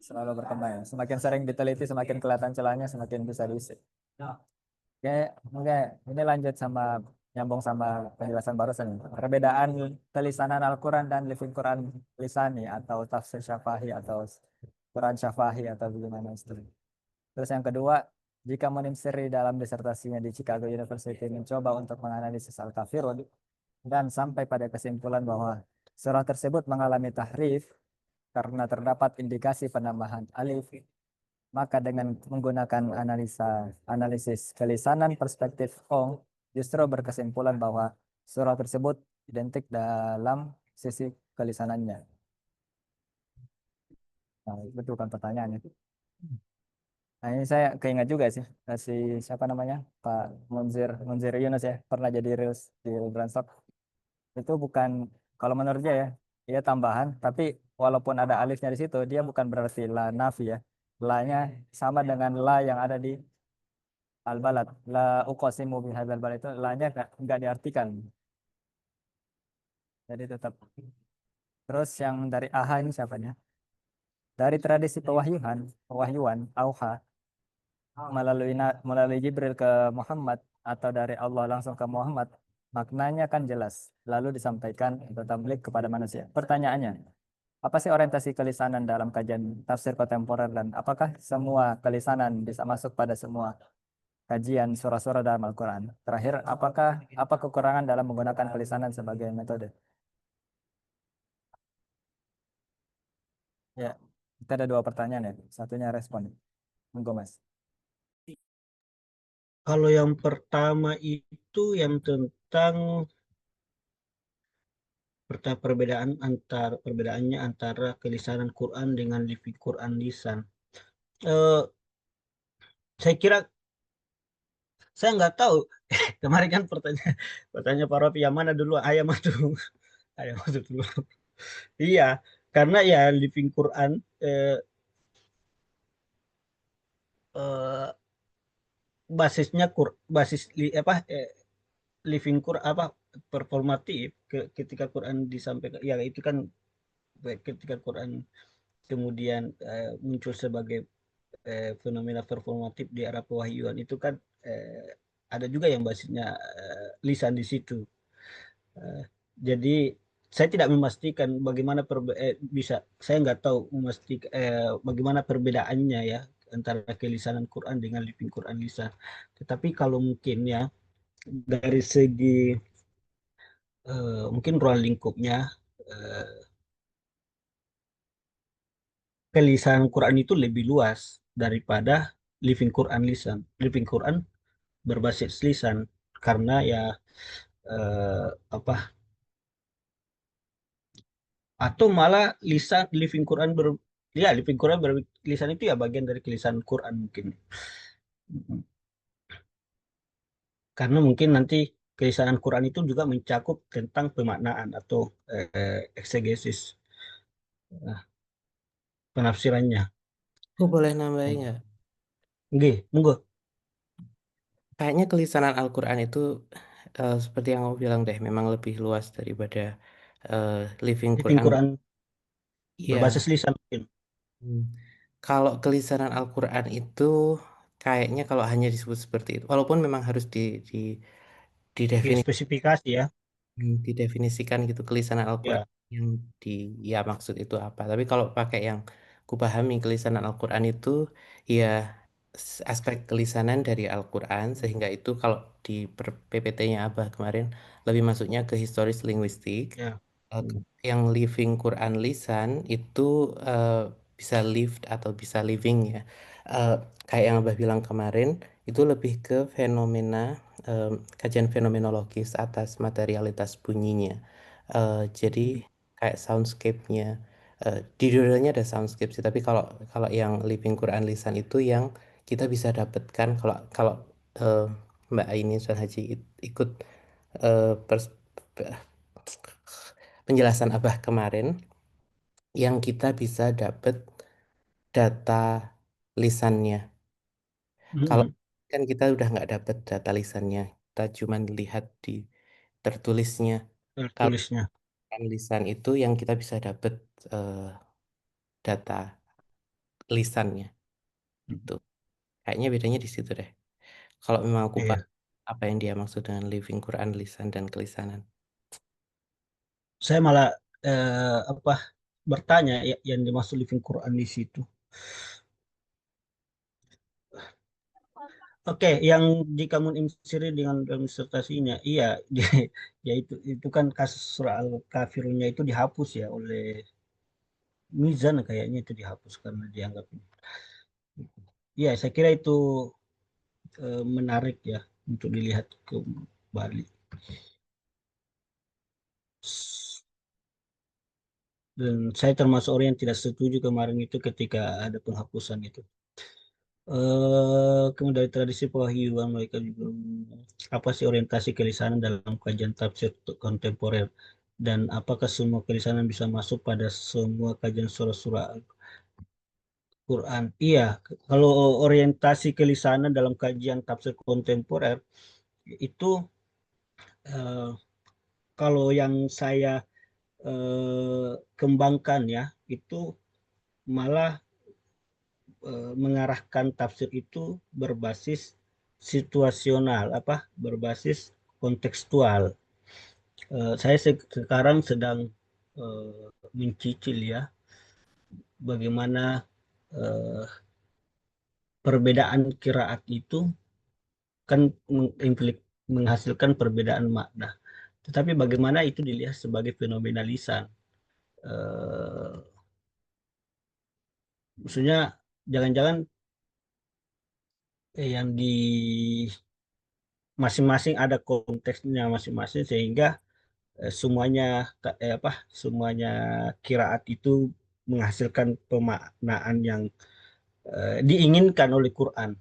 Selalu berkembang ya. Semakin sering diteliti, semakin kelihatan celahnya, semakin bisa diisi. Oke, oke. Ini lanjut sama nyambung sama penjelasan barusan. Perbedaan kelisanan Al-Quran dan Living Quran lisani atau tafsir syafahi atau Quran syafahi atau bagaimana istilahnya. Terus yang kedua, jika Munim Siri dalam disertasinya di Chicago University mencoba untuk menganalisis Al-Kafirun dan sampai pada kesimpulan bahwa surah tersebut mengalami tahrif karena terdapat indikasi penambahan alif, maka dengan menggunakan analisis kelisanan perspektif Ong justru berkesimpulan bahwa surah tersebut identik dalam sisi kelisanannya. Nah, itu bukan pertanyaannya. Nah, ini saya keingat juga sih, si siapa namanya, Pak Munzir Munzir Yunus ya, pernah jadi Reels di Brainstorm. Itu bukan, kalau menurut dia ya, dia tambahan, tapi walaupun ada alifnya di situ, dia bukan berarti la nafi ya. La-nya sama dengan la yang ada di al-balad. La uqasimu bihadzal balad itu la-nya nggak diartikan. Jadi tetap. Terus yang dari aha ini siapanya? Dari tradisi pewahyuan, auha, melalui Jibril ke Muhammad atau dari Allah langsung ke Muhammad, maknanya kan jelas, lalu disampaikan atau tabligh kepada manusia. Pertanyaannya, apa sih orientasi kelisanan dalam kajian tafsir kontemporer dan apakah semua kelisanan bisa masuk pada semua kajian surah-surah dalam Al-Quran? Terakhir, apa kekurangan dalam menggunakan kelisanan sebagai metode? Ya, kita ada dua pertanyaan ya. Satunya respon. Monggo Mas. Kalau yang pertama itu yang tentang perbedaannya antara kelisanan Quran dengan living Quran lisan. Eh, saya kira saya nggak tahu. Kemarin kan pertanyaan Pak Rofi yang mana dulu, ayam atau ayam atau dulu. Iya, karena ya living Quran eh, eh, basisnya basis living Quran apa performatif ketika Quran disampaikan ya itu kan ketika Quran kemudian muncul sebagai fenomena performatif di era pewahyuan itu kan ada juga yang basisnya lisan di situ. Eh, jadi saya tidak memastikan bagaimana bisa saya nggak tahu memastikan bagaimana perbedaannya ya antara kelisanan Quran dengan living Quran lisan. Tetapi kalau mungkin ya dari segi mungkin ruang lingkupnya eh, kelisanan Quran itu lebih luas daripada living Quran lisan. Living Quran berbasis lisan karena ya apa atau malah lisan living Quran ya living Quran lisan itu ya bagian dari kelisanan Quran mungkin. Karena mungkin nanti kelisanan Quran itu juga mencakup tentang pemaknaan atau eksegesis penafsirannya. Aku boleh nambahin nggak? Nggih, monggo. Kayaknya kelisanan Al-Quran itu seperti yang kamu bilang deh, memang lebih luas daripada eh, living Living Quran. Quran Iya. berbasis lisan mungkin. Hmm. Kalau kelisanan Al-Quran itu kayaknya kalau hanya disebut seperti itu, walaupun memang harus didefinisikan, Spesifikasi ya. didefinisikan gitu kelisanan Al-Quran Ya. yang di ya maksud itu apa. Tapi kalau pakai yang kupahami kelisanan Al-Quran itu ya aspek kelisanan dari Al-Quran sehingga itu kalau di PPT-nya Abah kemarin lebih masuknya ke historis linguistik. Ya. Yang living Quran lisan itu eh, bisa lived atau bisa living ya. Eh, Kayak yang Abah bilang kemarin, itu lebih ke fenomena, eh, kajian fenomenologis atas materialitas bunyinya. Jadi kayak soundscape-nya, di dua-duanya ada soundscape sih, tapi kalau kalau yang living Quran lisan itu yang kita bisa dapatkan kalau kalau eh, Mbak Aini Sunan Haji ikut eh, pers- penjelasan Abah kemarin yang kita bisa dapat data lisannya. Kalau Mm-mm. kan kita udah nggak dapat data lisannya, kita cuma lihat di tertulisnya. Kalau Tertulisnya. kan lisan itu yang kita bisa dapat eh, data lisannya itu. Kayaknya bedanya di situ deh. Kalau memang aku paham Iya. apa yang dia maksud dengan living Quran lisan dan kelisanan. Saya malah apa bertanya ya, yang dimaksud living Quran di situ. Oke, yang jika Insiri dengan dalam disertasinya, iya, ya itu kan kasus surah Al-Kafirunnya itu dihapus ya oleh Mizan kayaknya itu dihapus karena dianggap ini. Iya, saya kira itu menarik ya untuk dilihat kembali. Dan saya termasuk orang yang tidak setuju kemarin itu ketika ada penghapusan itu. Kemudian dari tradisi pewahyuan mereka juga apa sih orientasi kelisanan dalam kajian tafsir kontemporer, dan apakah semua kelisanan bisa masuk pada semua kajian surah-surah Al-Quran? Iya, kalau orientasi kelisanan dalam kajian tafsir kontemporer itu eh, kalau yang saya kembangkan ya itu malah mengarahkan tafsir itu berbasis situasional, apa berbasis kontekstual. Saya sekarang sedang mencicil ya bagaimana eh, perbedaan kiraat itu kan menghasilkan perbedaan makna. Tetapi bagaimana itu dilihat sebagai fenomena lisan. Eh, Maksudnya jangan-jangan yang di masing-masing ada konteksnya masing-masing sehingga semuanya semuanya kiraat itu menghasilkan pemaknaan yang diinginkan oleh Quran.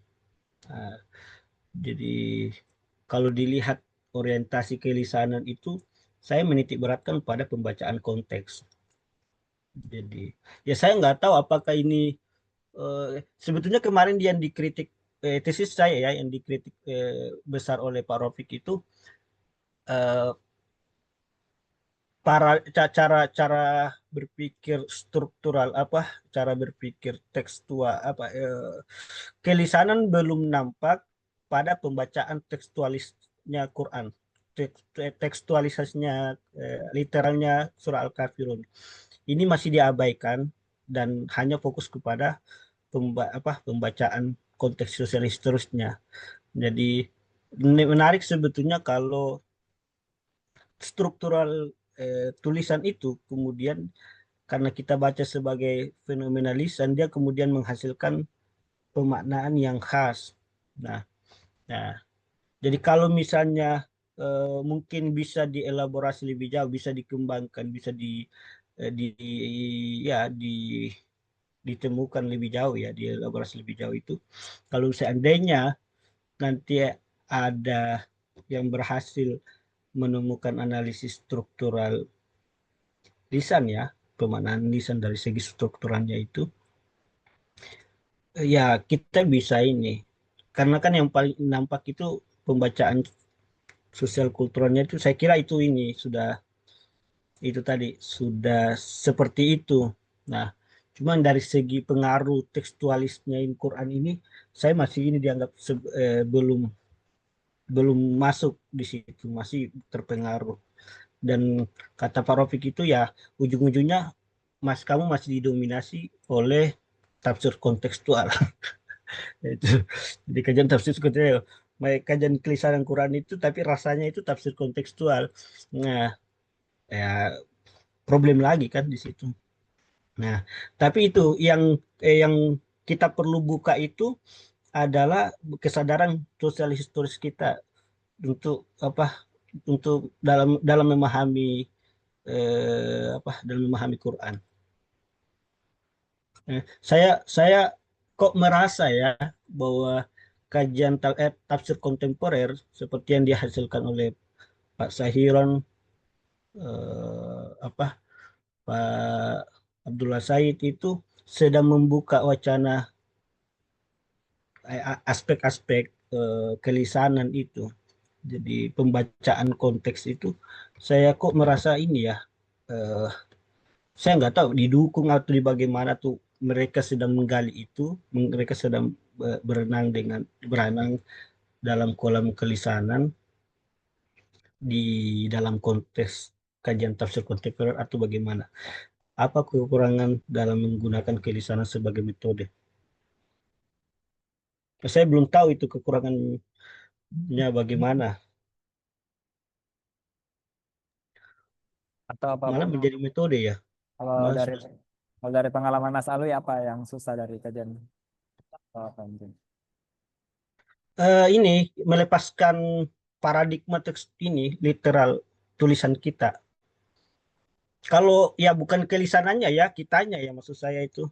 Nah, jadi kalau dilihat orientasi kelisanan itu saya menitik beratkan pada pembacaan konteks. Jadi ya saya nggak tahu apakah ini sebetulnya kemarin yang dikritik tesis saya ya yang dikritik besar oleh Pak Rofik itu eh, cara cara berpikir struktural apa cara berpikir tekstual kelisanan belum nampak pada pembacaan tekstualisnya Quran, tekstualisasinya literalnya surah Al-Kafirun ini masih diabaikan dan hanya fokus kepada pembacaan konteks sosialis terusnya. Jadi menarik sebetulnya kalau struktural tulisan itu kemudian karena kita baca sebagai fenomena lisan dia kemudian menghasilkan pemaknaan yang khas. Nah, nah jadi kalau misalnya mungkin bisa dielaborasi lebih jauh, bisa dikembangkan, bisa di ya ditemukan lebih jauh ya, dielaborasi lebih jauh itu. Kalau seandainya nanti ada yang berhasil menemukan analisis struktural lisan ya, pemaknaan lisan dari segi strukturalnya itu, ya kita bisa ini. Karena kan yang paling nampak itu pembacaan sosial kulturalnya itu saya kira itu ini sudah itu tadi sudah seperti itu. Nah, cuman dari segi pengaruh tekstualisnya Quran ini saya masih ini dianggap belum belum masuk di situ, masih terpengaruh. Dan kata Pak Rofik itu ya ujung-ujungnya mas kamu masih didominasi oleh tafsir kontekstual. Itu di kajian tafsir kontekstual. Kajian kelisanan Quran itu tapi rasanya itu tafsir kontekstual. Nah, ya problem lagi kan di situ. Nah, tapi itu yang kita perlu buka itu adalah kesadaran sosial historis kita untuk apa untuk dalam memahami dalam memahami Quran. Saya kok merasa ya bahwa kajian tafsir kontemporer seperti yang dihasilkan oleh Pak Sahiron apa Pak Abdullah Said itu sedang membuka wacana aspek-aspek kelisanan itu. Jadi pembacaan konteks itu saya kok merasa ini ya eh, saya nggak tahu didukung atau di bagaimana tuh mereka sedang menggali itu, mereka sedang berenang dalam kolam kelisanan di dalam konteks kajian tafsir kontemporer atau bagaimana. Apa kekurangan dalam menggunakan kelisanan sebagai metode? Saya belum tahu itu kekurangannya bagaimana. Atau apa Malah Bang? menjadi metode ya. Kalau Malah dari kalau dari pengalaman Mas Alwi apa yang susah dari kajian apa mungkin? ini melepaskan paradigma teks ini literal tulisan kita. Kalau ya bukan kelisanannya ya, kitanya ya maksud saya itu.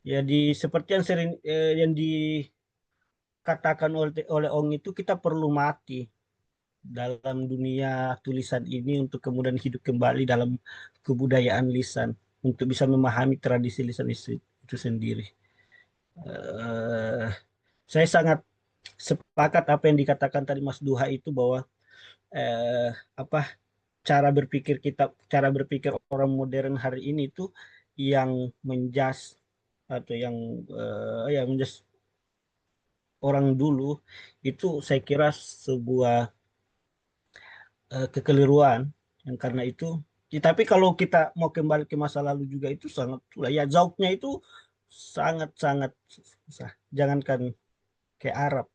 Ya seperti yang sering yang dikatakan oleh Ong itu, kita perlu mati dalam dunia tulisan ini untuk kemudian hidup kembali dalam kebudayaan lisan untuk bisa memahami tradisi lisan itu sendiri. Eh, saya sangat sepakat apa yang dikatakan tadi Mas Duha itu, bahwa apa cara berpikir orang modern hari ini itu yang menjas atau yang menjas orang dulu itu, saya kira sebuah kekeliruan. Yang karena itu, tapi kalau kita mau kembali ke masa lalu juga itu sangat sudah ya, zauknya itu sangat-sangat susah. Jangankan ke Arab,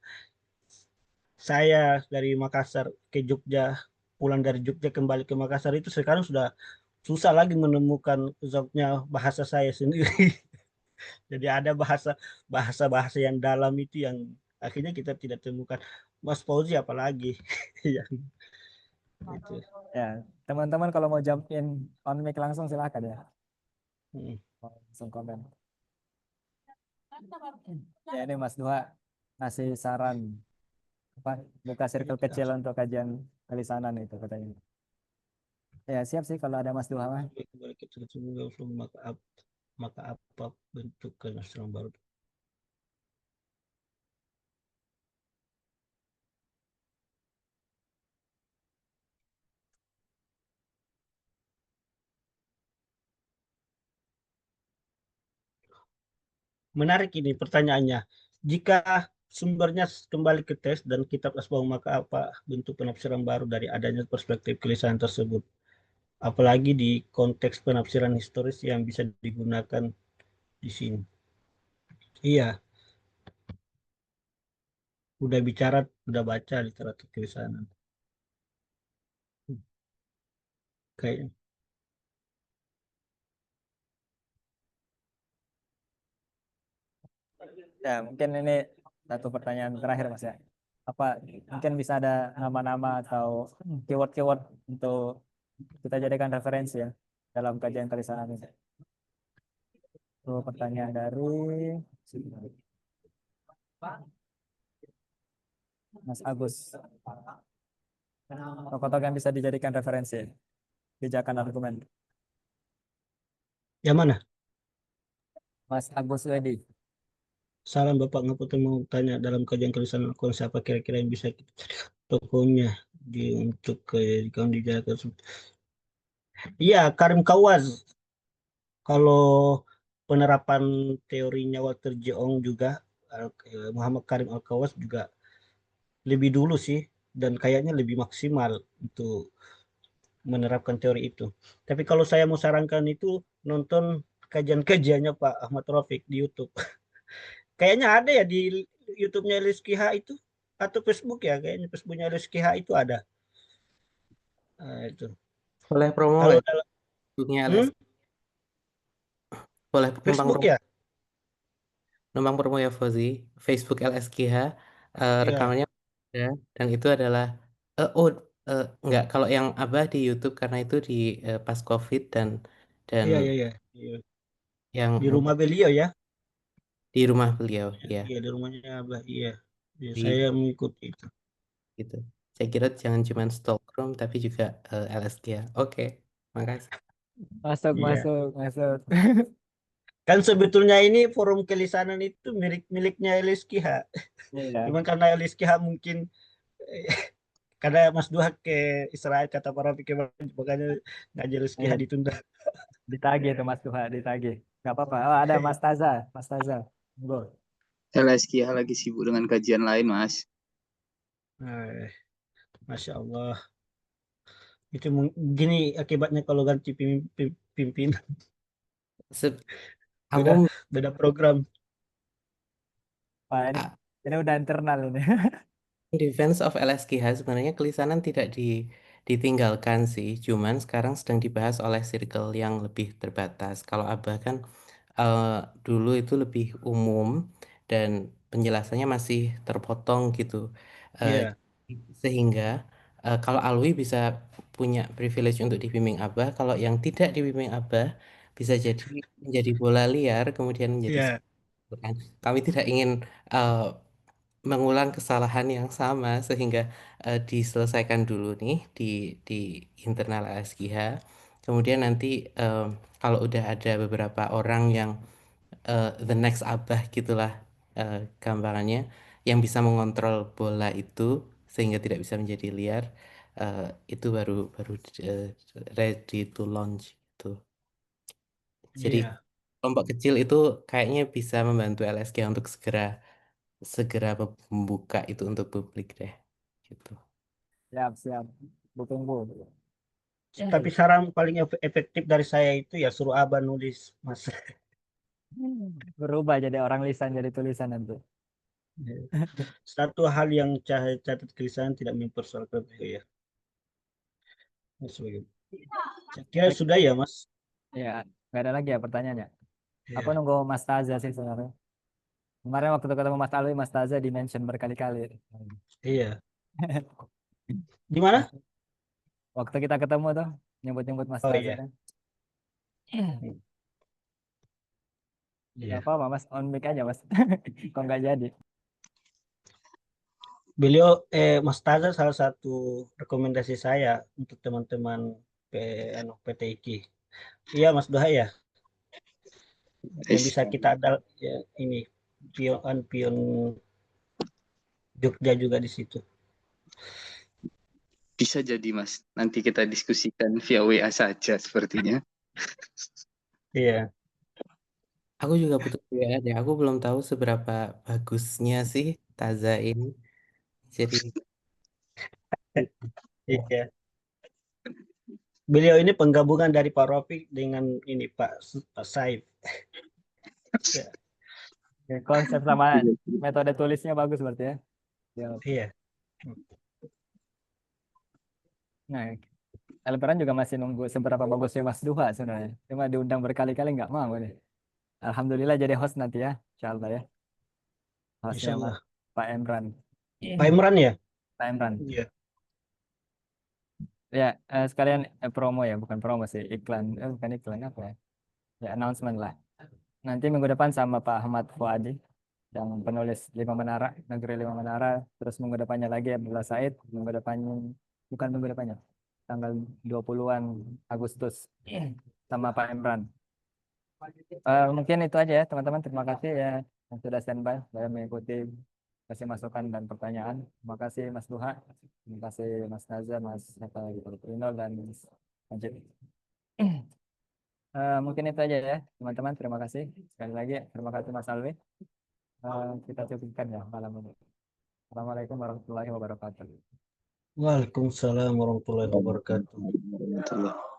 saya dari Makassar ke Jogja, pulang dari Jogja kembali ke Makassar itu sekarang sudah susah lagi menemukan zauknya bahasa saya sendiri. Jadi ada bahasa-bahasa yang dalam itu yang akhirnya kita tidak temukan. Mas Fauzi apalagi yang itu. Ya, teman-teman kalau mau jump in on mic langsung silakan ya. Hmm. Langsung komen. Ya ini Mas Dua ngasih saran apa buka circle kecil untuk kajian kelisanan itu katanya. Ya siap sih kalau ada Mas Dua mah. Kembali ke maka apa bentuk kenastraan baru. Menarik ini pertanyaannya. Jika sumbernya kembali ke teks dan kitab Asbab, maka apa bentuk penafsiran baru dari adanya perspektif kelisahan tersebut? Apalagi di konteks penafsiran historis yang bisa digunakan di sini. Iya, udah bicara, udah baca literatur kelisahan. Kayak Ya mungkin ini satu pertanyaan terakhir Mas ya. Apa mungkin bisa ada nama-nama atau keyword-keyword untuk kita jadikan referensi ya dalam kajian kelisanan ini. Itu pertanyaan dari Mas Agus. Tokoh-tokoh yang bisa dijadikan referensi, pijakan argumen. yang mana? Mas Agus Wedi. Saran Bapak Ngapunten, mau tanya, dalam kajian kelisahan Al-Quran siapa kira-kira yang bisa kita cari tokohnya untuk kalau dijalankan. Iya, Karim Kawaz. Kalau penerapan teorinya Walter Jeong juga, Muhammad Karim Al-Khawas juga lebih dulu sih, dan kayaknya lebih maksimal untuk menerapkan teori itu. Tapi kalau saya mau sarankan itu, nonton kajian-kajiannya Pak Ahmad Rafiq di YouTube. Kayaknya ada ya di YouTube-nya LSKH itu, atau Facebook ya, kayaknya Facebooknya LSKH itu ada. Nah, itu. Boleh promo Kalau ya? dalam Dunia hmm, LS. Boleh Facebook ya, numpang promo ya Fauzi. Facebook LSGH iya, rekamannya ada, dan itu adalah enggak, kalau yang Abah di YouTube karena itu di pas COVID dan iya, iya, iya, iya. yang Di rumah beliau ya, di rumah beliau ya iya di rumahnya Abah, iya. Ya, di saya mengikuti itu. gitu. Saya kira jangan cuma Stockroom tapi juga LSGH. Oke, makasih. Masuk, Iya. masuk, masuk. Kan sebetulnya ini forum kelisanan itu miliknya LSKH. Iya. Cuman karena LSKH mungkin eh, karena Mas Duha ke Israel kata para pikir, makanya ngajar LSKH Iya, ditunda. ditagih tuh Mas Tuha, ditagih. Nggak apa-apa. Oh, ada Mas Taza, Mas Taza. Go. LSKH lagi sibuk dengan kajian lain, Mas. Masya Allah. Itu gini akibatnya kalau ganti pimpinan. Se- Beda aku beda program. Wah, ah, ini udah internal ini. defense of LSGH sebenarnya kelisanan tidak ditinggalkan sih, cuman sekarang sedang dibahas oleh circle yang lebih terbatas. Kalau Abah kan eh, dulu itu lebih umum dan penjelasannya masih terpotong gitu. Eh, Iya. Sehingga kalau Alwi bisa punya privilege untuk dibimbing Abah. Kalau yang tidak dibimbing Abah bisa jadi menjadi bola liar, kemudian menjadi Iya, kan. Kami tidak ingin eh, mengulang kesalahan yang sama sehingga diselesaikan dulu nih di internal LSGH. Kemudian nanti eh, kalau udah ada beberapa orang yang the next Abah gitulah gambarannya yang bisa mengontrol bola itu sehingga tidak bisa menjadi liar, eh, itu baru baru eh, ready to launch itu. Jadi iya, kelompok kecil itu kayaknya bisa membantu LSG untuk segera segera membuka itu untuk publik deh gitu. Siap, siap. Tunggu. tapi saran paling efektif dari saya itu ya suruh Abah nulis, Mas. Berubah jadi orang lisan jadi tulisan nanti. Satu hal yang saya catat tulisan tidak mempersoalkan itu ya. Mas, begitu. Saya kira sudah ya, Mas. Ya, nggak ada lagi ya pertanyaannya. Aku Iya. nunggu Mas Taza sih sebenarnya. Kemarin waktu ketemu Mas Alwi, Mas Taza di-mention berkali-kali. Iya. Di mana? Waktu kita ketemu tuh, nyebut-nyebut Mas Oh Taza iya. kan. Gak Iya. apa-apa Mas, on mic aja Mas. Kok nggak jadi. Beliau Mas Taza salah satu rekomendasi saya untuk teman-teman PTIK. Iya, Mas Doha ya. Yang bisa kita ada ya, ini pion Jogja juga di situ. Bisa jadi Mas. Nanti kita diskusikan via WA saja sepertinya. Iya. Aku juga butuh WA deh. Aku belum tahu seberapa bagusnya sih Taza ini. Jadi Iya. Beliau ini penggabungan dari Pak Rafiq dengan ini Pak Saif. Ya, Oke, konsep sama metode tulisnya bagus berarti ya. Ya. iya. Nah, Elperan juga masih nunggu seberapa bagusnya Mas Duha sebenarnya. Cuma diundang berkali-kali nggak mau nih. Alhamdulillah jadi host nanti ya, insya Allah ya. Hostnya Insya Mas Allah. Pak Emran. Pak Imran ya? Pak Emran. Iya. Ya, sekalian promo ya, bukan promo sih, iklan. Bukan iklan apa ya? Ya, announcement lah. Nanti minggu depan sama Pak Ahmad Fuadi yang penulis Lima Menara, Negeri Lima Menara. Terus minggu depannya lagi Abdullah Said. Minggu depannya, bukan minggu depannya, tanggal 20-an Agustus sama Pak Emran. Mungkin itu aja ya teman-teman. Terima kasih ya yang sudah standby dalam mengikuti kasih masukan dan pertanyaan. Terima kasih Mas Duha. Terima kasih Mas Nazar, Mas apa lagi, Rinol dan Mas Majid. Mungkin itu aja ya teman-teman. Terima kasih sekali lagi. Terima kasih Mas Alwi. Kita cukupkan ya malam ini. Assalamualaikum warahmatullahi wabarakatuh. Waalaikumsalam warahmatullahi wabarakatuh. Betul.